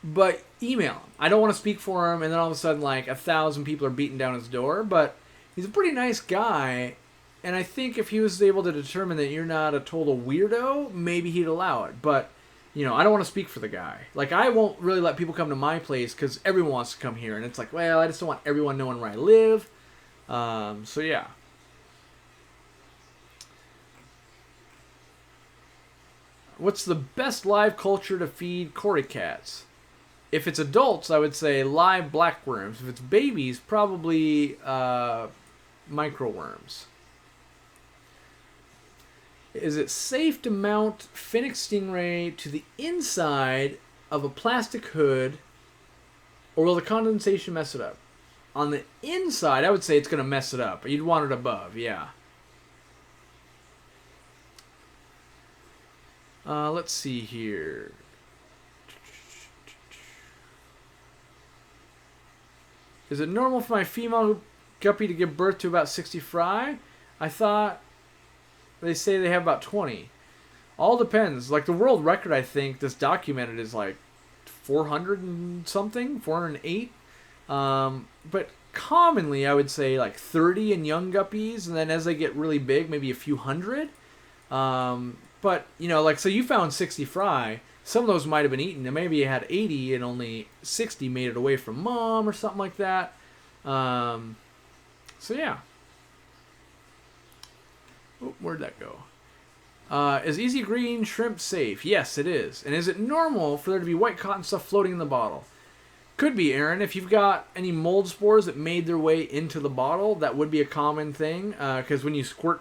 but email him. I don't want to speak for him, and then all of a sudden, 1,000 people are beating down his door, but he's a pretty nice guy, and I think if he was able to determine that you're not a total weirdo, maybe he'd allow it, but, I don't want to speak for the guy. I won't really let people come to my place, because everyone wants to come here, and it's I just don't want everyone knowing where I live, so yeah. What's the best live culture to feed cory cats? If it's adults, I would say live blackworms. If it's babies, probably microworms. Is it safe to mount Phoenix Stingray to the inside of a plastic hood, or will the condensation mess it up? On the inside, I would say it's going to mess it up. You'd want it above, yeah. Let's see here. Is it normal for my female guppy to give birth to about 60 fry? I thought they say they have about 20. All depends. The world record, I think, this documented is 400 and something, 408. But commonly, I would say 30 in young guppies, and then as they get really big, maybe a few hundred. But, so you found 60 fry. Some of those might have been eaten, and maybe you had 80 and only 60 made it away from mom or something like that. So, yeah. Oh, where'd that go? Is Easy Green shrimp safe? Yes, it is. And is it normal for there to be white cotton stuff floating in the bottle? Could be, Aaron. If you've got any mold spores that made their way into the bottle, that would be a common thing. Because when you squirt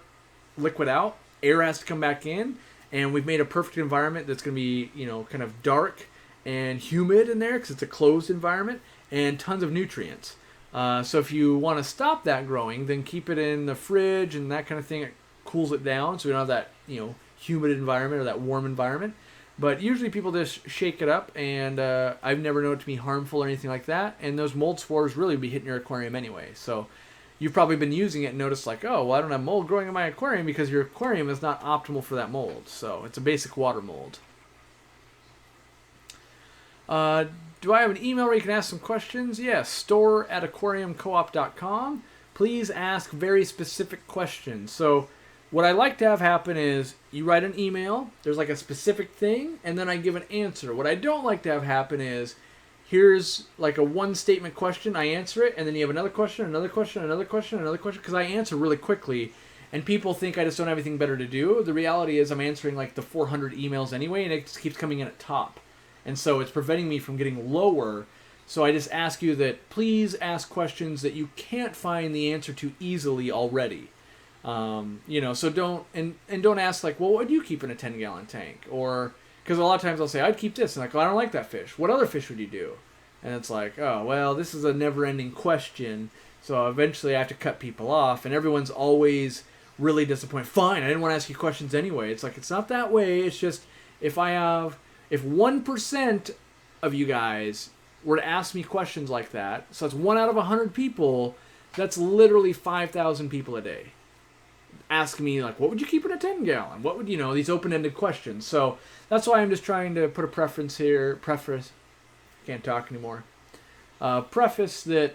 liquid out, air has to come back in. And we've made a perfect environment that's going to be, kind of dark and humid in there because it's a closed environment and tons of nutrients. So if you want to stop that growing, then keep it in the fridge and that kind of thing. It cools it down so we don't have that, humid environment or that warm environment. But usually people just shake it up, and I've never known it to be harmful or anything like that. And those mold spores really would be hitting your aquarium anyway. So you've probably been using it and noticed I don't have mold growing in my aquarium because your aquarium is not optimal for that mold. So it's a basic water mold. Do I have an email where you can ask some questions? Yes, store@aquariumcoop.com. Please ask very specific questions. So what I like to have happen is you write an email, there's a specific thing, and then I give an answer. What I don't like to have happen is here's like a one statement question, I answer it, and then you have another question, another question, another question, another question, because I answer really quickly, and people think I just don't have anything better to do. The reality is I'm answering like the 400 emails anyway, and it just keeps coming in at top. And so it's preventing me from getting lower. So I just ask you that please ask questions that you can't find the answer to easily already. So don't ask like, well, what do you keep in a 10-gallon tank? Or, because a lot of times I'll say, I'd keep this. And like, well, I don't like that fish. What other fish would you do? And it's like, oh, well, this is a never-ending question. So eventually I have to cut people off. And everyone's always really disappointed. Fine, I didn't want to ask you questions anyway. It's like, it's not that way. It's just, if 1% of you guys were to ask me questions like that, so that's 1 out of 100 people, that's literally 5,000 people a day. Ask me, like, what would you keep in a 10-gallon? What would, these open-ended questions. So that's why I'm just trying to put a preface can't talk anymore. Preface that,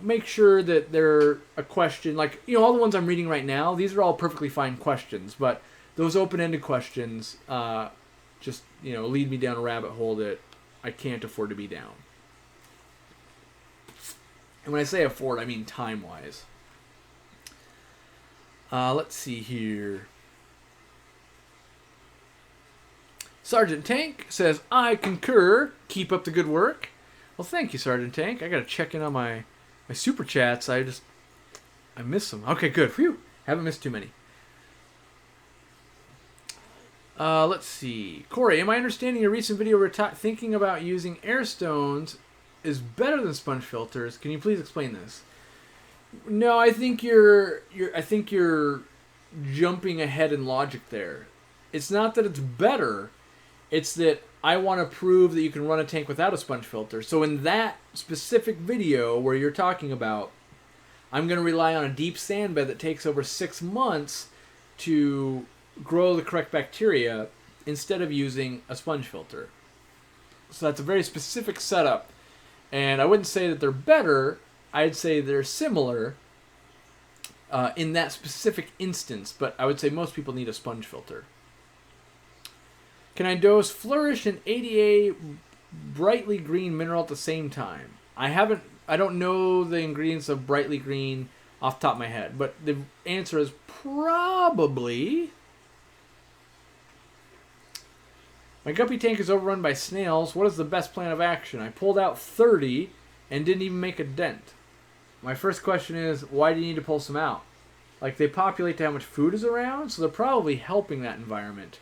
make sure that they're a question, like, all the ones I'm reading right now, these are all perfectly fine questions, but those open-ended questions just, lead me down a rabbit hole that I can't afford to be down. And when I say afford, I mean time-wise. Let's see here. Sergeant Tank says, I concur. Keep up the good work. Well, thank you, Sergeant Tank. I got to check in on my super chats. I miss them. Okay, good. Phew. Haven't missed too many. Let's see. Corey, am I understanding your recent video where thinking about using air stones is better than sponge filters? Can you please explain this? No, I think you're jumping ahead in logic there. It's not that it's better. It's that I want to prove that you can run a tank without a sponge filter. So in that specific video where you're talking about, I'm going to rely on a deep sand bed that takes over 6 months to grow the correct bacteria instead of using a sponge filter. So that's a very specific setup. And I wouldn't say that they're better. I'd say they're similar in that specific instance, but I would say most people need a sponge filter. Can I dose Flourish and ADA brightly green mineral at the same time? I don't know the ingredients of brightly green off the top of my head, but the answer is probably. My guppy tank is overrun by snails. What is the best plan of action? I pulled out 30 and didn't even make a dent. My first question is, why do you need to pull some out? Like, they populate to how much food is around, so they're probably helping that environment.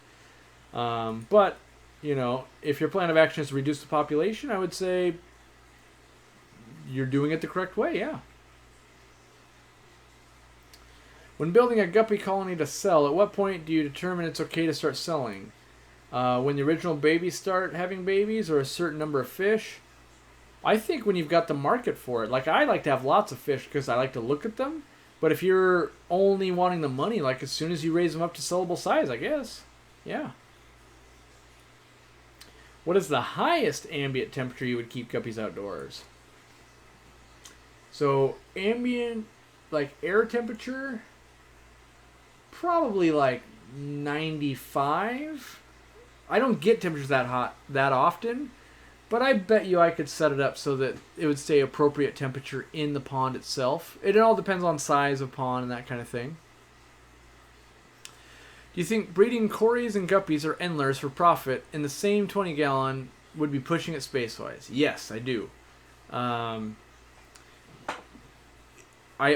But, if your plan of action is to reduce the population, I would say you're doing it the correct way, yeah. When building a guppy colony to sell, at what point do you determine it's okay to start selling? When the original babies start having babies, or a certain number of fish? I think when you've got the market for it. Like, I like to have lots of fish because I like to look at them. But if you're only wanting the money, like as soon as you raise them up to sellable size, I guess. Yeah. What is the highest ambient temperature you would keep guppies outdoors? So, ambient, like air temperature, probably like 95. I don't get temperatures that hot that often. But I bet you I could set it up so that it would stay appropriate temperature in the pond itself. It all depends on size of pond and that kind of thing. Do you think breeding Cories and Guppies or Endlers for profit in the same 20-gallon would be pushing it space-wise? Yes, I do. I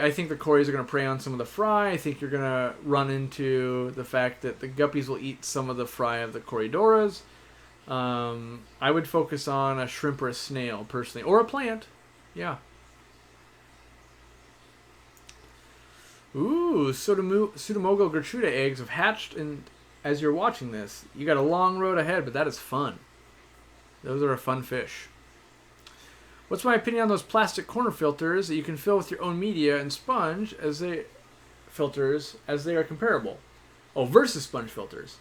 think the Cories are going to prey on some of the fry. I think you're going to run into the fact that the Guppies will eat some of the fry of the Corydoras. I would focus on a shrimp or a snail, personally. Or a plant. Yeah. Ooh, Pseudomogel Gertruda eggs have hatched as you're watching this. You got a long road ahead, but that is fun. Those are a fun fish. What's my opinion on those plastic corner filters that you can fill with your own media and sponge as they are comparable? Oh, versus sponge filters.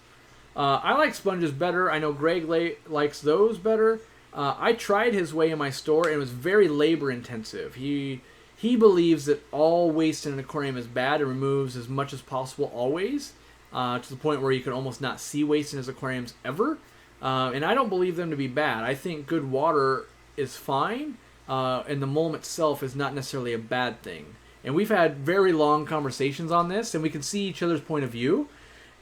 I like sponges better. I know Greg likes those better. I tried his way in my store, and it was very labor intensive. He believes that all waste in an aquarium is bad and removes as much as possible always, to the point where you can almost not see waste in his aquariums ever. And I don't believe them to be bad. I think good water is fine, and the mulm itself is not necessarily a bad thing. And we've had very long conversations on this, and we can see each other's point of view.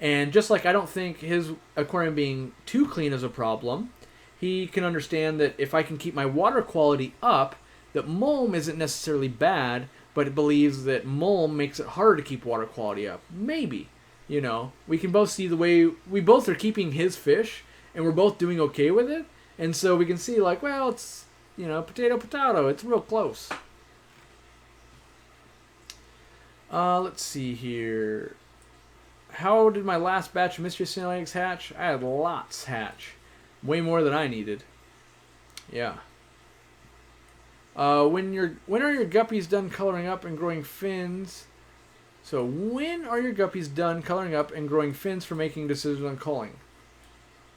And just like I don't think his aquarium being too clean is a problem, he can understand that if I can keep my water quality up, that mulm isn't necessarily bad, but it believes that mulm makes it harder to keep water quality up. Maybe. You know, we can both see the way we both are keeping his fish, and we're both doing okay with it. And so we can see, like, well, it's, you know, potato, potato. It's real close. Let's see here. How did my last batch of mystery snail eggs hatch? I had lots hatch. Way more than I needed. Yeah. When are your guppies done coloring up and growing fins? So when are your guppies done coloring up and growing fins for making decisions on culling?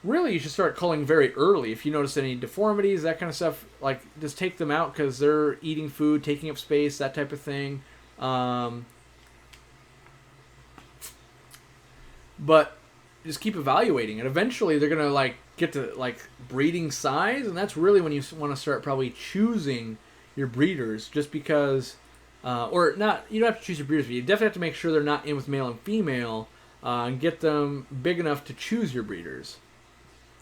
Really, you should start culling very early. If you notice any deformities, that kind of stuff, like, just take them out because they're eating food, taking up space, that type of thing. But just keep evaluating it. Eventually, they're going to, like, get to, like, breeding size, and that's really when you want to start probably choosing your breeders, just because, or not, you don't have to choose your breeders, but you definitely have to make sure they're not in with male and female, and get them big enough to choose your breeders.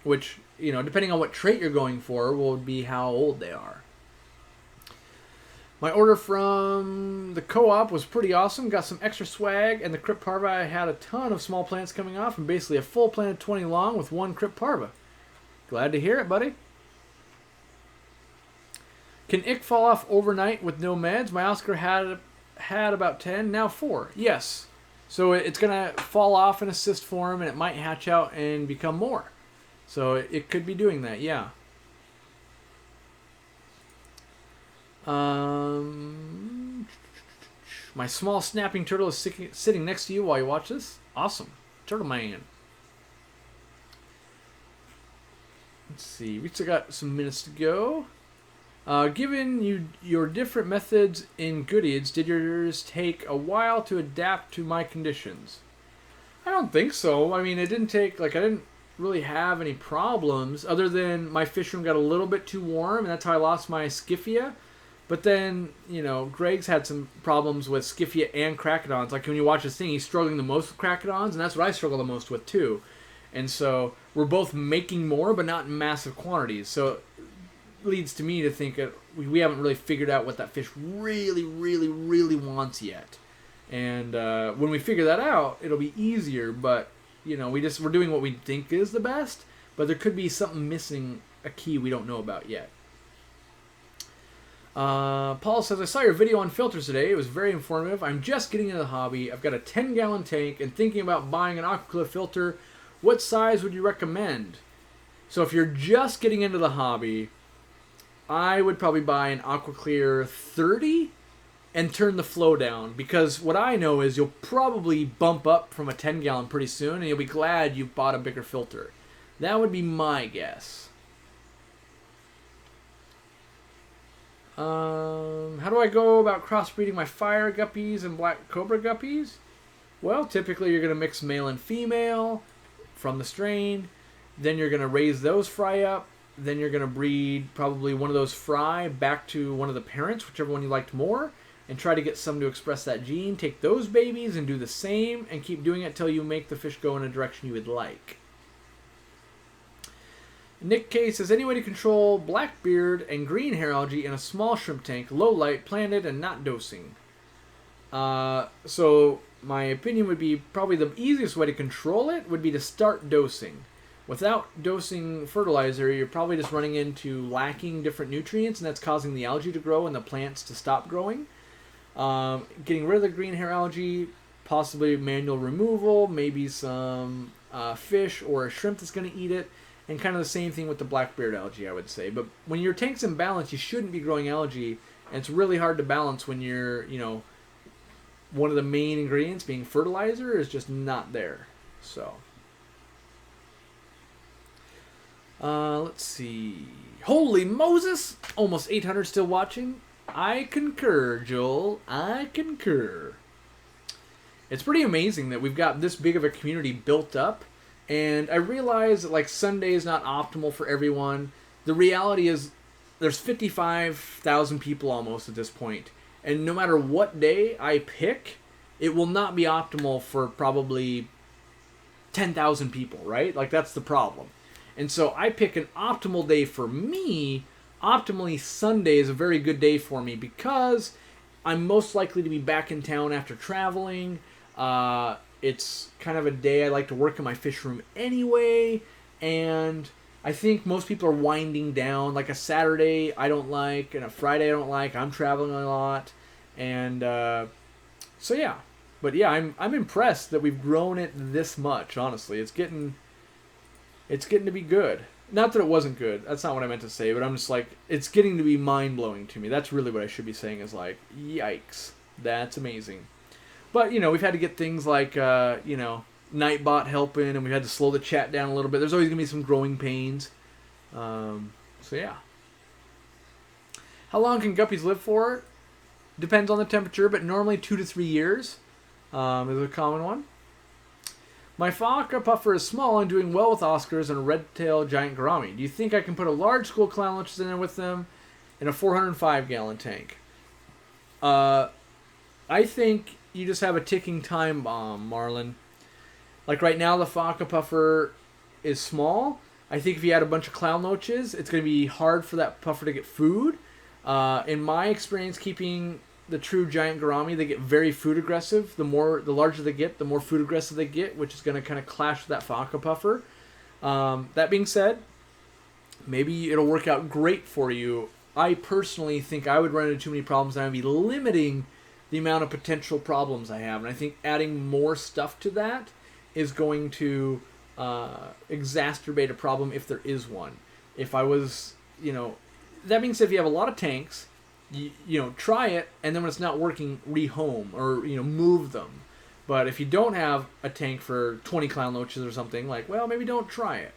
Which, you know, depending on what trait you're going for, will be how old they are. My order from the co-op was pretty awesome. Got some extra swag, and the crypt parva I had a ton of small plants coming off, and basically a full plant of 20 long with one crypt parva. Glad to hear it, buddy. Can ick fall off overnight with no meds? My Oscar had about 10, now 4. Yes. So it's going to fall off in a cyst form, and it might hatch out and become more. So it could be doing that, yeah. My small snapping turtle is sitting next to you while you watch this. Awesome. Turtle man. Let's see. We still got some minutes to go. Given your different methods in Goodies, did yours take a while to adapt to my conditions? I don't think so. I mean, it didn't take, like, I didn't really have any problems other than my fish room got a little bit too warm, and that's how I lost my Scyphia. But then, you know, Greg's had some problems with Scyphia and Cracodons. Like, when you watch this thing, he's struggling the most with Cracodons, and that's what I struggle the most with too. And so we're both making more, but not in massive quantities. So it leads to me to think that we haven't really figured out what that fish really, really, really wants yet. And when we figure that out, it'll be easier. But, you know, we're doing what we think is the best, but there could be something missing, a key we don't know about yet. Paul says, I saw your video on filters today. It was very informative. I'm just getting into the hobby. I've got a 10-gallon tank and thinking about buying an Aquaclear filter. What size would you recommend? So if you're just getting into the hobby, I would probably buy an Aquaclear 30 and turn the flow down. Because what I know is you'll probably bump up from a 10-gallon pretty soon, and you'll be glad you bought a bigger filter. That would be my guess. How do I go about crossbreeding my fire guppies and black cobra guppies? Well, typically you're going to mix male and female from the strain. Then you're going to raise those fry up. Then you're going to breed probably one of those fry back to one of the parents, whichever one you liked more, and try to get some to express that gene. Take those babies and do the same, and keep doing it till you make the fish go in a direction you would like. Nick K says, any way to control blackbeard and green hair algae in a small shrimp tank, low light, planted, and not dosing? So my opinion would be probably the easiest way to control it would be to start dosing. Without dosing fertilizer, you're probably just running into lacking different nutrients, and that's causing the algae to grow and the plants to stop growing. Getting rid of the green hair algae, possibly manual removal, maybe some fish or a shrimp that's going to eat it. And kind of the same thing with the blackbeard algae, I would say. But when your tank's in balance, you shouldn't be growing algae. And it's really hard to balance when you're, you know, one of the main ingredients being fertilizer is just not there. So, let's see. Holy Moses! Almost 800 still watching. I concur, Joel. I concur. It's pretty amazing that we've got this big of a community built up. And I realize that, like, Sunday is not optimal for everyone. The reality is there's 55,000 people almost at this point, and no matter what day I pick, it will not be optimal for probably 10,000 people, right? Like, that's the problem. And so I pick an optimal day for me. Optimally, Sunday is a very good day for me because I'm most likely to be back in town after traveling. It's kind of a day I like to work in my fish room anyway, and I think most people are winding down. Like a Saturday I don't like, and a Friday I don't like. I'm traveling a lot, and so yeah. But yeah, I'm impressed that we've grown it this much. Honestly, it's getting to be good. Not that it wasn't good. That's not what I meant to say. But I'm just like, it's getting to be mind blowing to me. That's really what I should be saying. Is like, yikes, that's amazing. But you know, we've had to get things like Nightbot helping, and we've had to slow the chat down a little bit. There's always gonna be some growing pains. So yeah. How long can guppies live for? Depends on the temperature, but normally 2 to 3 years. Is a common one. My Faka puffer is small and doing well with Oscars and a red-tailed giant gourami. Do you think I can put a large school clown lunches in there with them in a 405-gallon tank? I think you just have a ticking time bomb, Marlon. Like right now, the Faka puffer is small. I think if you had a bunch of clown loaches, it's going to be hard for that puffer to get food. In my experience, keeping the true giant gourami, they get very food aggressive. The larger they get, the more food aggressive they get, which is going to kind of clash with that Faka puffer. That being said, maybe it'll work out great for you. I personally think I would run into too many problems and I'd be limiting the amount of potential problems I have. And I think adding more stuff to that is going to exacerbate a problem if there is one. If I was, that being said, if you have a lot of tanks, try it, and then when it's not working, rehome or move them. But if you don't have a tank for 20 clown loaches or something, like, well, maybe don't try it.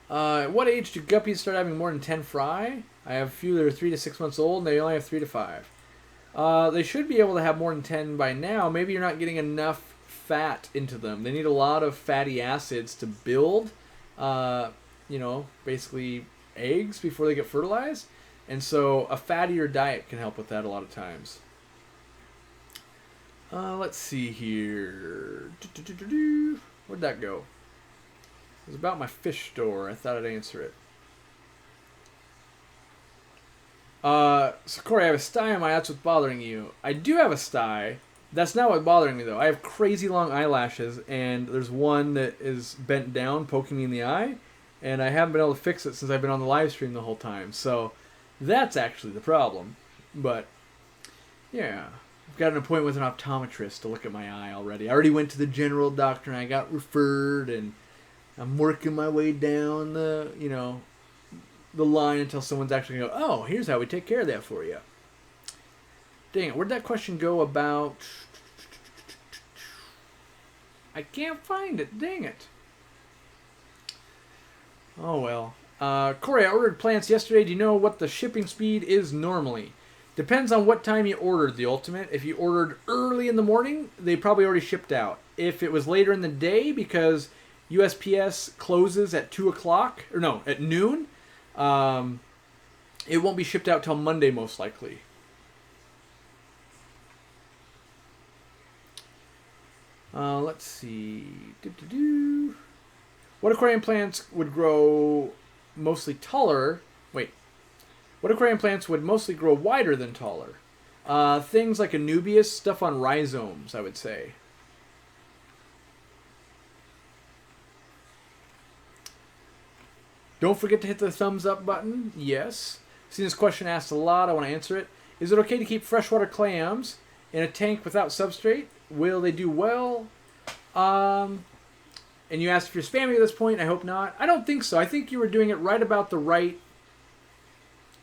At what age do guppies start having more than 10 fry? I have a few that are 3 to 6 months old, and they only have 3 to 5. They should be able to have more than 10 by now. Maybe you're not getting enough fat into them. They need a lot of fatty acids to build basically eggs before they get fertilized. And so a fattier diet can help with that a lot of times. Let's see here. Where'd that go? It was about my fish store. I thought I'd answer it. So Corey, I have a sty on my eye. That's what's bothering you. I do have a sty. That's not what's bothering me, though. I have crazy long eyelashes, and there's one that is bent down, poking me in the eye, and I haven't been able to fix it since I've been on the live stream the whole time. So that's actually the problem. But, yeah. I've got an appointment with an optometrist to look at my eye already. I already went to the general doctor, and I got referred, and I'm working my way down the line until someone's actually going to go, oh, here's how we take care of that for you. Dang it, where'd that question go about? I can't find it, dang it. Oh well. Corey, I ordered plants yesterday. Do you know what the shipping speed is normally? Depends on what time you ordered the ultimate. If you ordered early in the morning, they probably already shipped out. If it was later in the day, because USPS closes at 2 o'clock, or no, at noon, it won't be shipped out till Monday most likely. Let's see. What aquarium plants would grow mostly taller? Wait. What aquarium plants would mostly grow wider than taller? Things like Anubias, stuff on rhizomes, I would say. Don't forget to hit the thumbs up button. Yes. Seen this question asked a lot. I want to answer it. Is it okay to keep freshwater clams in a tank without substrate? Will they do well? And you asked if you're spamming at this point. I hope not. I don't think so. I think you were doing it right about the right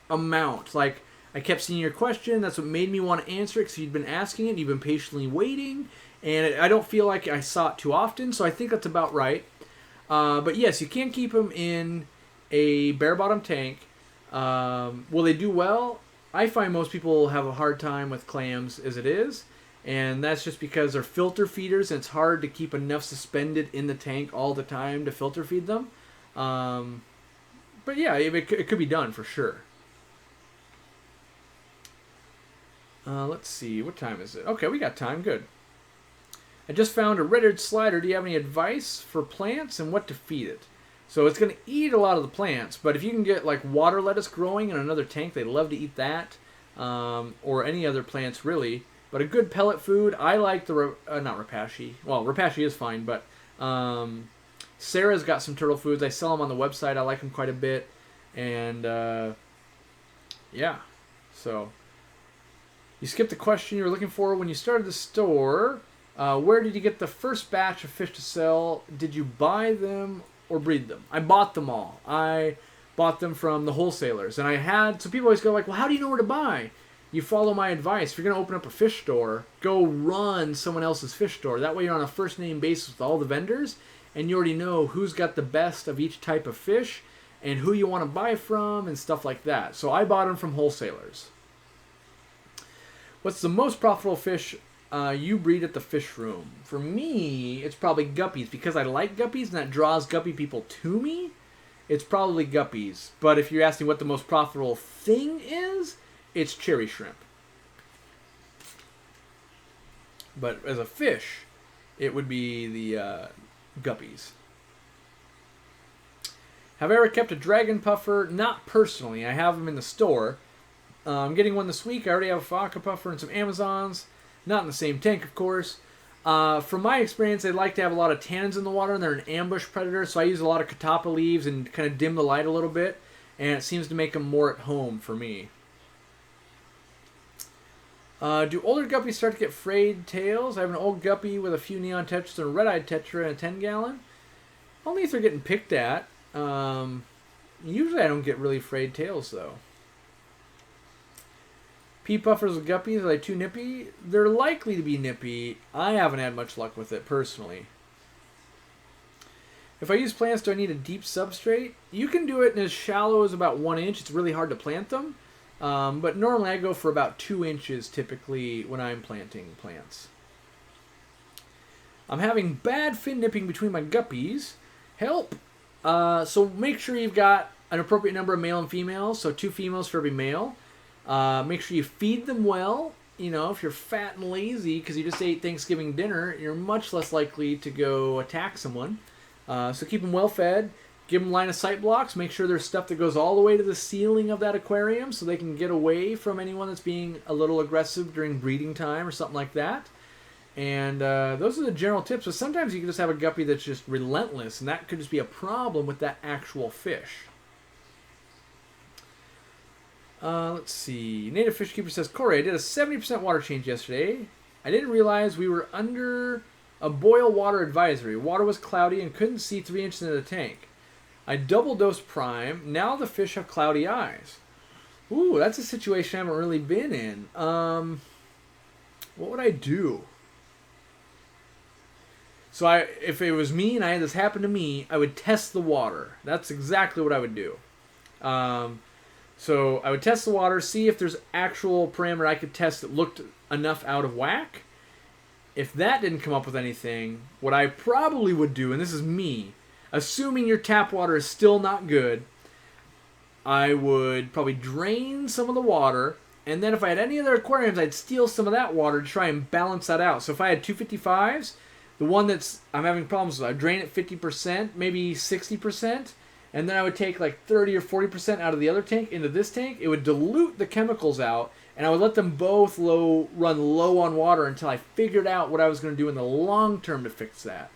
amount. Like, I kept seeing your question. That's what made me want to answer it, because you'd been asking it. You've been patiently waiting. And I don't feel like I saw it too often, so I think that's about right. But yes, you can keep them in a bare-bottom tank. Will they do well? I find most people have a hard time with clams as it is. And that's just because they're filter feeders, and it's hard to keep enough suspended in the tank all the time to filter feed them. But yeah, it could be done for sure. Let's see, what time is it? Okay, we got time, good. I just found a red-eared slider. Do you have any advice for plants and what to feed it? So it's going to eat a lot of the plants, but if you can get like water lettuce growing in another tank, they love to eat that, or any other plants really. But a good pellet food, I like the, not rapashi. Well, rapashi is fine, but Sarah's got some turtle foods. I sell them on the website. I like them quite a bit. And yeah, so you skipped the question you were looking for when you started the store. Where did you get the first batch of fish to sell? Did you buy them or breed them? I bought them all. I bought them from the wholesalers. And I had, so people always go like, well, how do you know where to buy? You follow my advice. If you're going to open up a fish store, go run someone else's fish store. That way you're on a first name basis with all the vendors, and you already know who's got the best of each type of fish and who you want to buy from and stuff like that. So I bought them from wholesalers. What's the most profitable fish you breed at the fish room? For me, it's probably guppies, because I like guppies and that draws guppy people to me. It's probably guppies. But if you're asking what the most profitable thing is, it's cherry shrimp. But as a fish, it would be the guppies. Have I ever kept a dragon puffer? Not personally. I have them in the store. I'm getting one this week. I already have a Faka puffer and some Amazons. Not in the same tank, of course. From my experience, they like to have a lot of tannins in the water, and they're an ambush predator, so I use a lot of catappa leaves and kind of dim the light a little bit, and it seems to make them more at home for me. Do older guppies start to get frayed tails? I have an old guppy with a few neon tetras and a red-eyed tetra in a 10-gallon. Only if they're getting picked at. Usually I don't get really frayed tails, though. Pea puffers with guppies, are they too nippy? They're likely to be nippy. I haven't had much luck with it, personally. If I use plants, do I need a deep substrate? You can do it in as shallow as about 1 inch. It's really hard to plant them. But normally I go for about 2 inches typically when I'm planting plants. I'm having bad fin nipping between my guppies. Help! So make sure you've got an appropriate number of male and females. So 2 females for every male. Make sure you feed them well. You know, if you're fat and lazy because you just ate Thanksgiving dinner, you're much less likely to go attack someone. So keep them well fed. Give them line of sight blocks. Make sure there's stuff that goes all the way to the ceiling of that aquarium so they can get away from anyone that's being a little aggressive during breeding time or something like that. And those are the general tips. But sometimes you can just have a guppy that's just relentless, and that could just be a problem with that actual fish. Let's see. Native Fish Keeper says, Corey, I did a 70% water change yesterday. I didn't realize we were under a boil water advisory. Water was cloudy and couldn't see 3 inches into the tank. I double dosed prime. Now the fish have cloudy eyes. Ooh, that's a situation I haven't really been in. What would I do? So if it was me and I had this happen to me, I would test the water. That's exactly what I would do. So I would test the water, see if there's actual parameter I could test that looked enough out of whack. If that didn't come up with anything, what I probably would do, and this is me, assuming your tap water is still not good, I would probably drain some of the water, and then if I had any other aquariums, I'd steal some of that water to try and balance that out. So if I had 255s, the one that's I'm having problems with, I'd drain it 50%, maybe 60%, and then I would take like 30 or 40% out of the other tank into this tank. It would dilute the chemicals out, and I would let them both run low on water until I figured out what I was going to do in the long term to fix that.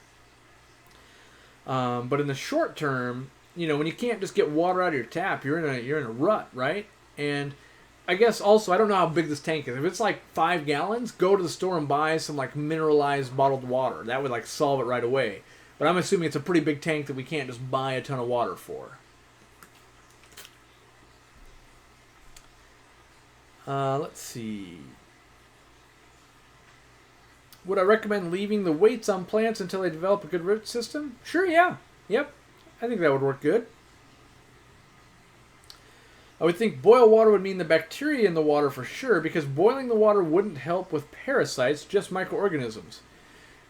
But in the short term, you know, when you can't just get water out of your tap, you're in a rut, right? And I guess also, I don't know how big this tank is. If it's like 5 gallons, go to the store and buy some like mineralized bottled water. That would like solve it right away. But I'm assuming it's a pretty big tank that we can't just buy a ton of water for. Let's see. Would I recommend leaving the weights on plants until they develop a good root system? Sure, yeah. Yep. I think that would work good. I would think boil water would mean the bacteria in the water for sure, because boiling the water wouldn't help with parasites, just microorganisms.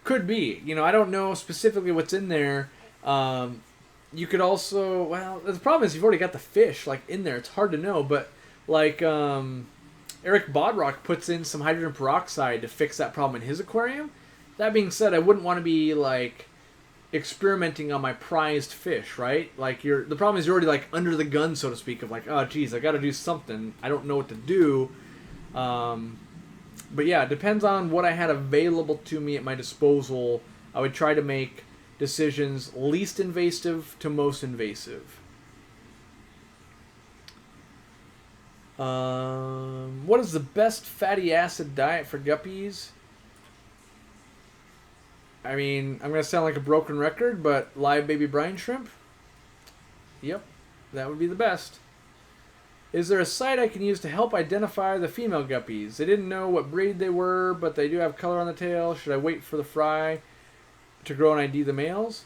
Could be. You know, I don't know specifically what's in there. You could also, well, the problem is you've already got the fish like in there. It's hard to know, but like Eric Bodrock puts in some hydrogen peroxide to fix that problem in his aquarium. That being said, I wouldn't want to be like experimenting on my prized fish, right? Like the problem is you're already like under the gun, so to speak, of like, oh geez, I got to do something. I don't know what to do. But yeah, it depends on what I had available to me at my disposal. I would try to make decisions least invasive to most invasive. What is the best fatty acid diet for guppies? I mean, I'm going to sound like a broken record, but live baby brine shrimp? Yep, that would be the best. Is there a site I can use to help identify the female guppies? They didn't know what breed they were, but they do have color on the tail. Should I wait for the fry to grow and ID the males?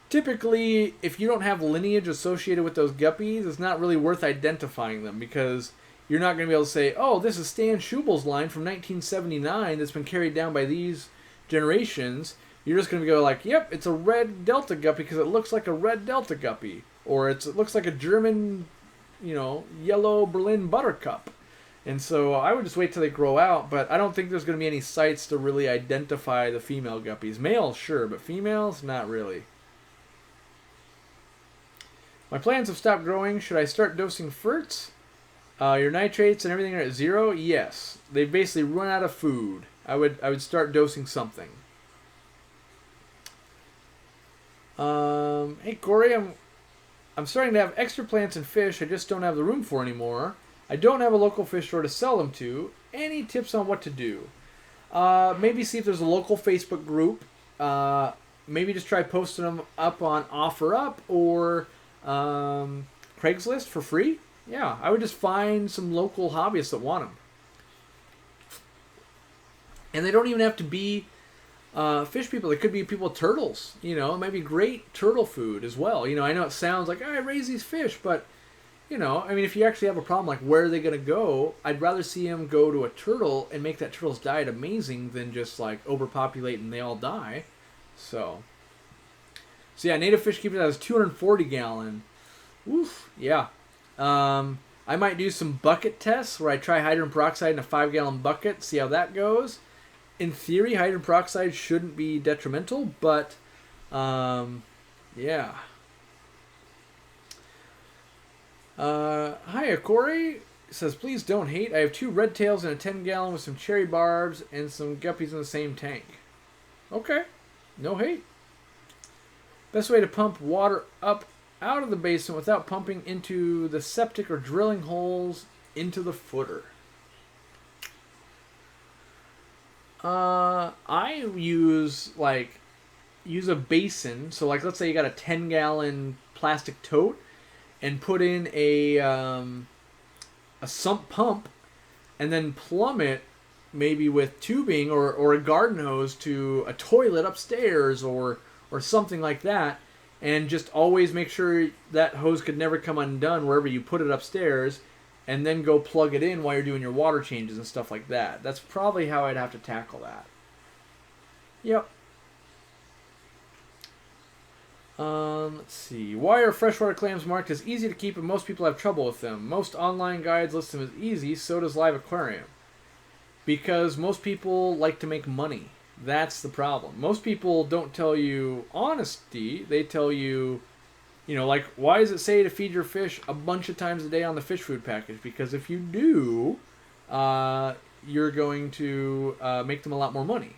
Typically, if you don't have lineage associated with those guppies, it's not really worth identifying them, because you're not going to be able to say, oh, this is Stan Schubel's line from 1979 that's been carried down by these generations. You're just going to go like, yep, it's a red Delta Guppy because it looks like a red Delta Guppy. Or it looks like a German, yellow Berlin Buttercup. And so I would just wait till they grow out, but I don't think there's going to be any sites to really identify the female guppies. Males, sure, but females, not really. My plants have stopped growing. Should I start dosing ferts? Your nitrates and everything are at 0? Yes. They've basically run out of food. I would start dosing something. Hey Corey, I'm starting to have extra plants and fish. I just don't have the room for anymore. I don't have a local fish store to sell them to. Any tips on what to do? Maybe see if there's a local Facebook group. Maybe just try posting them up on OfferUp or Craigslist for free. Yeah, I would just find some local hobbyists that want them. And they don't even have to be fish people. They could be people with turtles. It might be great turtle food as well. I know it sounds like, I raise these fish, but, if you actually have a problem, like where are they going to go? I'd rather see them go to a turtle and make that turtle's diet amazing than just like overpopulate and they all die. So yeah, Native Fish Keeper has 240 gallon. Oof, yeah. I might do some bucket tests where I try hydrogen peroxide in a 5-gallon bucket, see how that goes. In theory, hydrogen peroxide shouldn't be detrimental, but yeah. Hiya, Corey. Says, please don't hate. I have 2 red tails in a 10-gallon with some cherry barbs and some guppies in the same tank. Okay. No hate. Best way to pump water up out of the basement without pumping into the septic or drilling holes into the footer. I use a basin. So let's say you got a 10-gallon plastic tote and put in a sump pump and then plumb it maybe with tubing or a garden hose to a toilet upstairs or something like that, and just always make sure that hose could never come undone wherever you put it upstairs, and then go plug it in while you're doing your water changes and stuff like that. That's probably how I'd have to tackle that. Yep. Let's see. Why are freshwater clams marked as easy to keep and most people have trouble with them? Most online guides list them as easy, so does Live Aquarium. Because most people like to make money. That's the problem. Most people don't tell you honesty. They tell you, why does it say to feed your fish a bunch of times a day on the fish food package? Because if you do, you're going to make them a lot more money.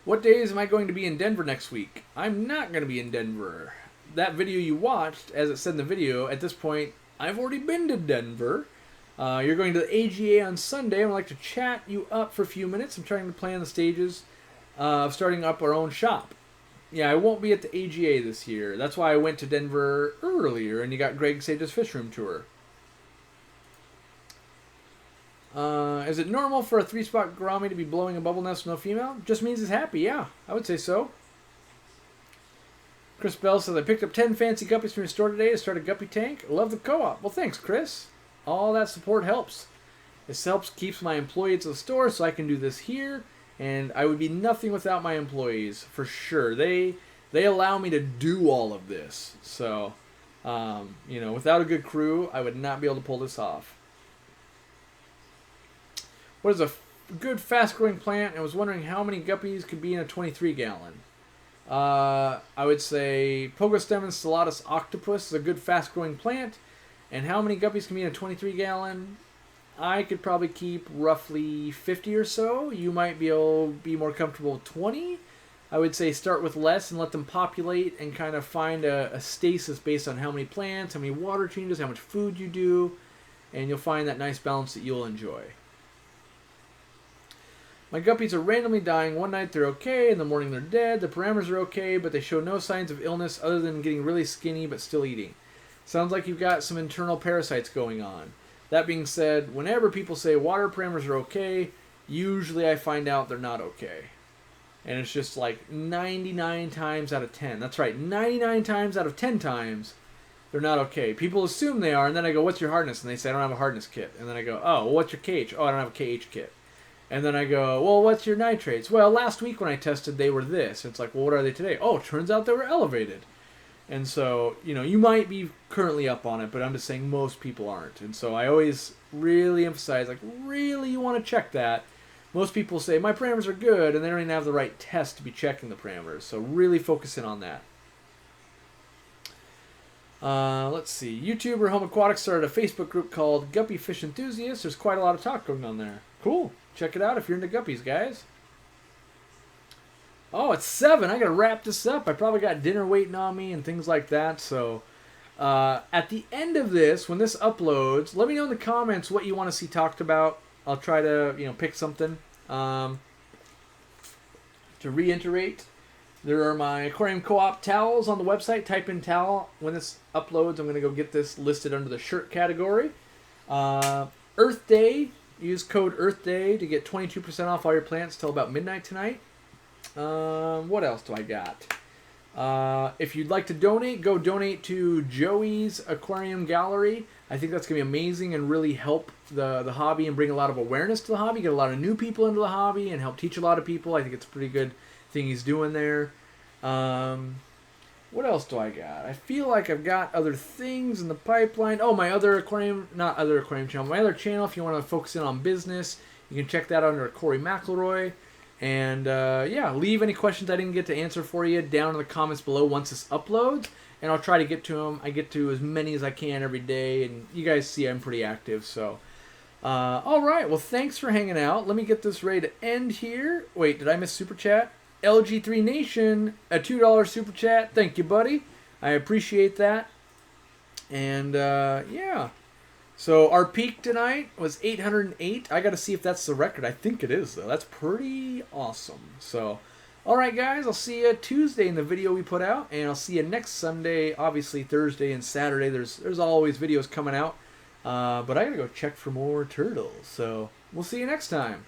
What days am I going to be in Denver next week? I'm not going to be in Denver. That video you watched, as it said in the video, at this point, I've already been to Denver. You're going to the AGA on Sunday. I'd like to chat you up for a few minutes. I'm trying to plan the stages of starting up our own shop. Yeah, I won't be at the AGA this year. That's why I went to Denver earlier, and you got Greg Sage's fish room tour. Is it normal for a 3-spot gourami to be blowing a bubble nest with no female? Just means it's happy, yeah. I would say so. Chris Bell says, I picked up 10 fancy guppies from your store today to start a guppy tank. Love the co-op. Well, thanks, Chris. All that support helps. This helps keeps my employees at the store so I can do this here. And I would be nothing without my employees, for sure. They allow me to do all of this. So, without a good crew, I would not be able to pull this off. What is a good fast-growing plant? I was wondering how many guppies could be in a 23-gallon. I would say Pogostem and Stellatus octopus is a good fast-growing plant. And how many guppies can be in a 23-gallon? I could probably keep roughly 50 or so. You might be able to be more comfortable with 20. I would say start with less and let them populate and kind of find a stasis based on how many plants, how many water changes, how much food you do. And you'll find that nice balance that you'll enjoy. My guppies are randomly dying. One night they're okay, in the morning they're dead. The parameters are okay, but they show no signs of illness other than getting really skinny but still eating. Sounds like you've got some internal parasites going on. That being said, whenever people say water parameters are okay, usually I find out they're not okay. And it's just like 99 times out of 10. That's right, 99 times out of 10 times, they're not okay. People assume they are, and then I go, what's your hardness? And they say, I don't have a hardness kit. And then I go, oh, well, what's your KH? Oh, I don't have a KH kit. And then I go, well, what's your nitrates? Well, last week when I tested, they were this. It's like, well, what are they today? Oh, it turns out they were elevated. And so, you might be currently up on it, but I'm just saying most people aren't. And so I always really emphasize, really you want to check that. Most people say, my parameters are good, and they don't even have the right test to be checking the parameters. So really focus in on that. Let's see. YouTuber Home Aquatics started a Facebook group called Guppy Fish Enthusiasts. There's quite a lot of talk going on there. Cool. Check it out if you're into guppies, guys. Oh, it's 7. I got to wrap this up. I probably got dinner waiting on me and things like that. So at the end of this, when this uploads, let me know in the comments what you want to see talked about. I'll try to, pick something. To reiterate, there are my Aquarium Co-op towels on the website. Type in towel. When this uploads, I'm going to go get this listed under the shirt category. Earth Day. Use code EarthDay to get 22% off all your plants till about midnight tonight. What else do I got? If you'd like to donate, go donate to Joey's Aquarium Gallery. I think that's going to be amazing and really help the hobby and bring a lot of awareness to the hobby, get a lot of new people into the hobby, and help teach a lot of people. I think it's a pretty good thing he's doing there. What else do I got? I feel like I've got other things in the pipeline. Oh, my other aquarium, not other aquarium channel, my other channel, if you want to focus in on business, you can check that under Corey McElroy. And leave any questions I didn't get to answer for you down in the comments below once this uploads. And I'll try to get to them. I get to as many as I can every day. And you guys see I'm pretty active. So, all right. Well, thanks for hanging out. Let me get this ready to end here. Wait, did I miss Super Chat? LG3 Nation, a $2 Super Chat. Thank you, buddy. I appreciate that. And, So our peak tonight was 808. I got to see if that's the record. I think it is, though. That's pretty awesome. So, all right, guys. I'll see you Tuesday in the video we put out. And I'll see you next Sunday. Obviously, Thursday and Saturday. There's always videos coming out. But I got to go check for more turtles. So, we'll see you next time.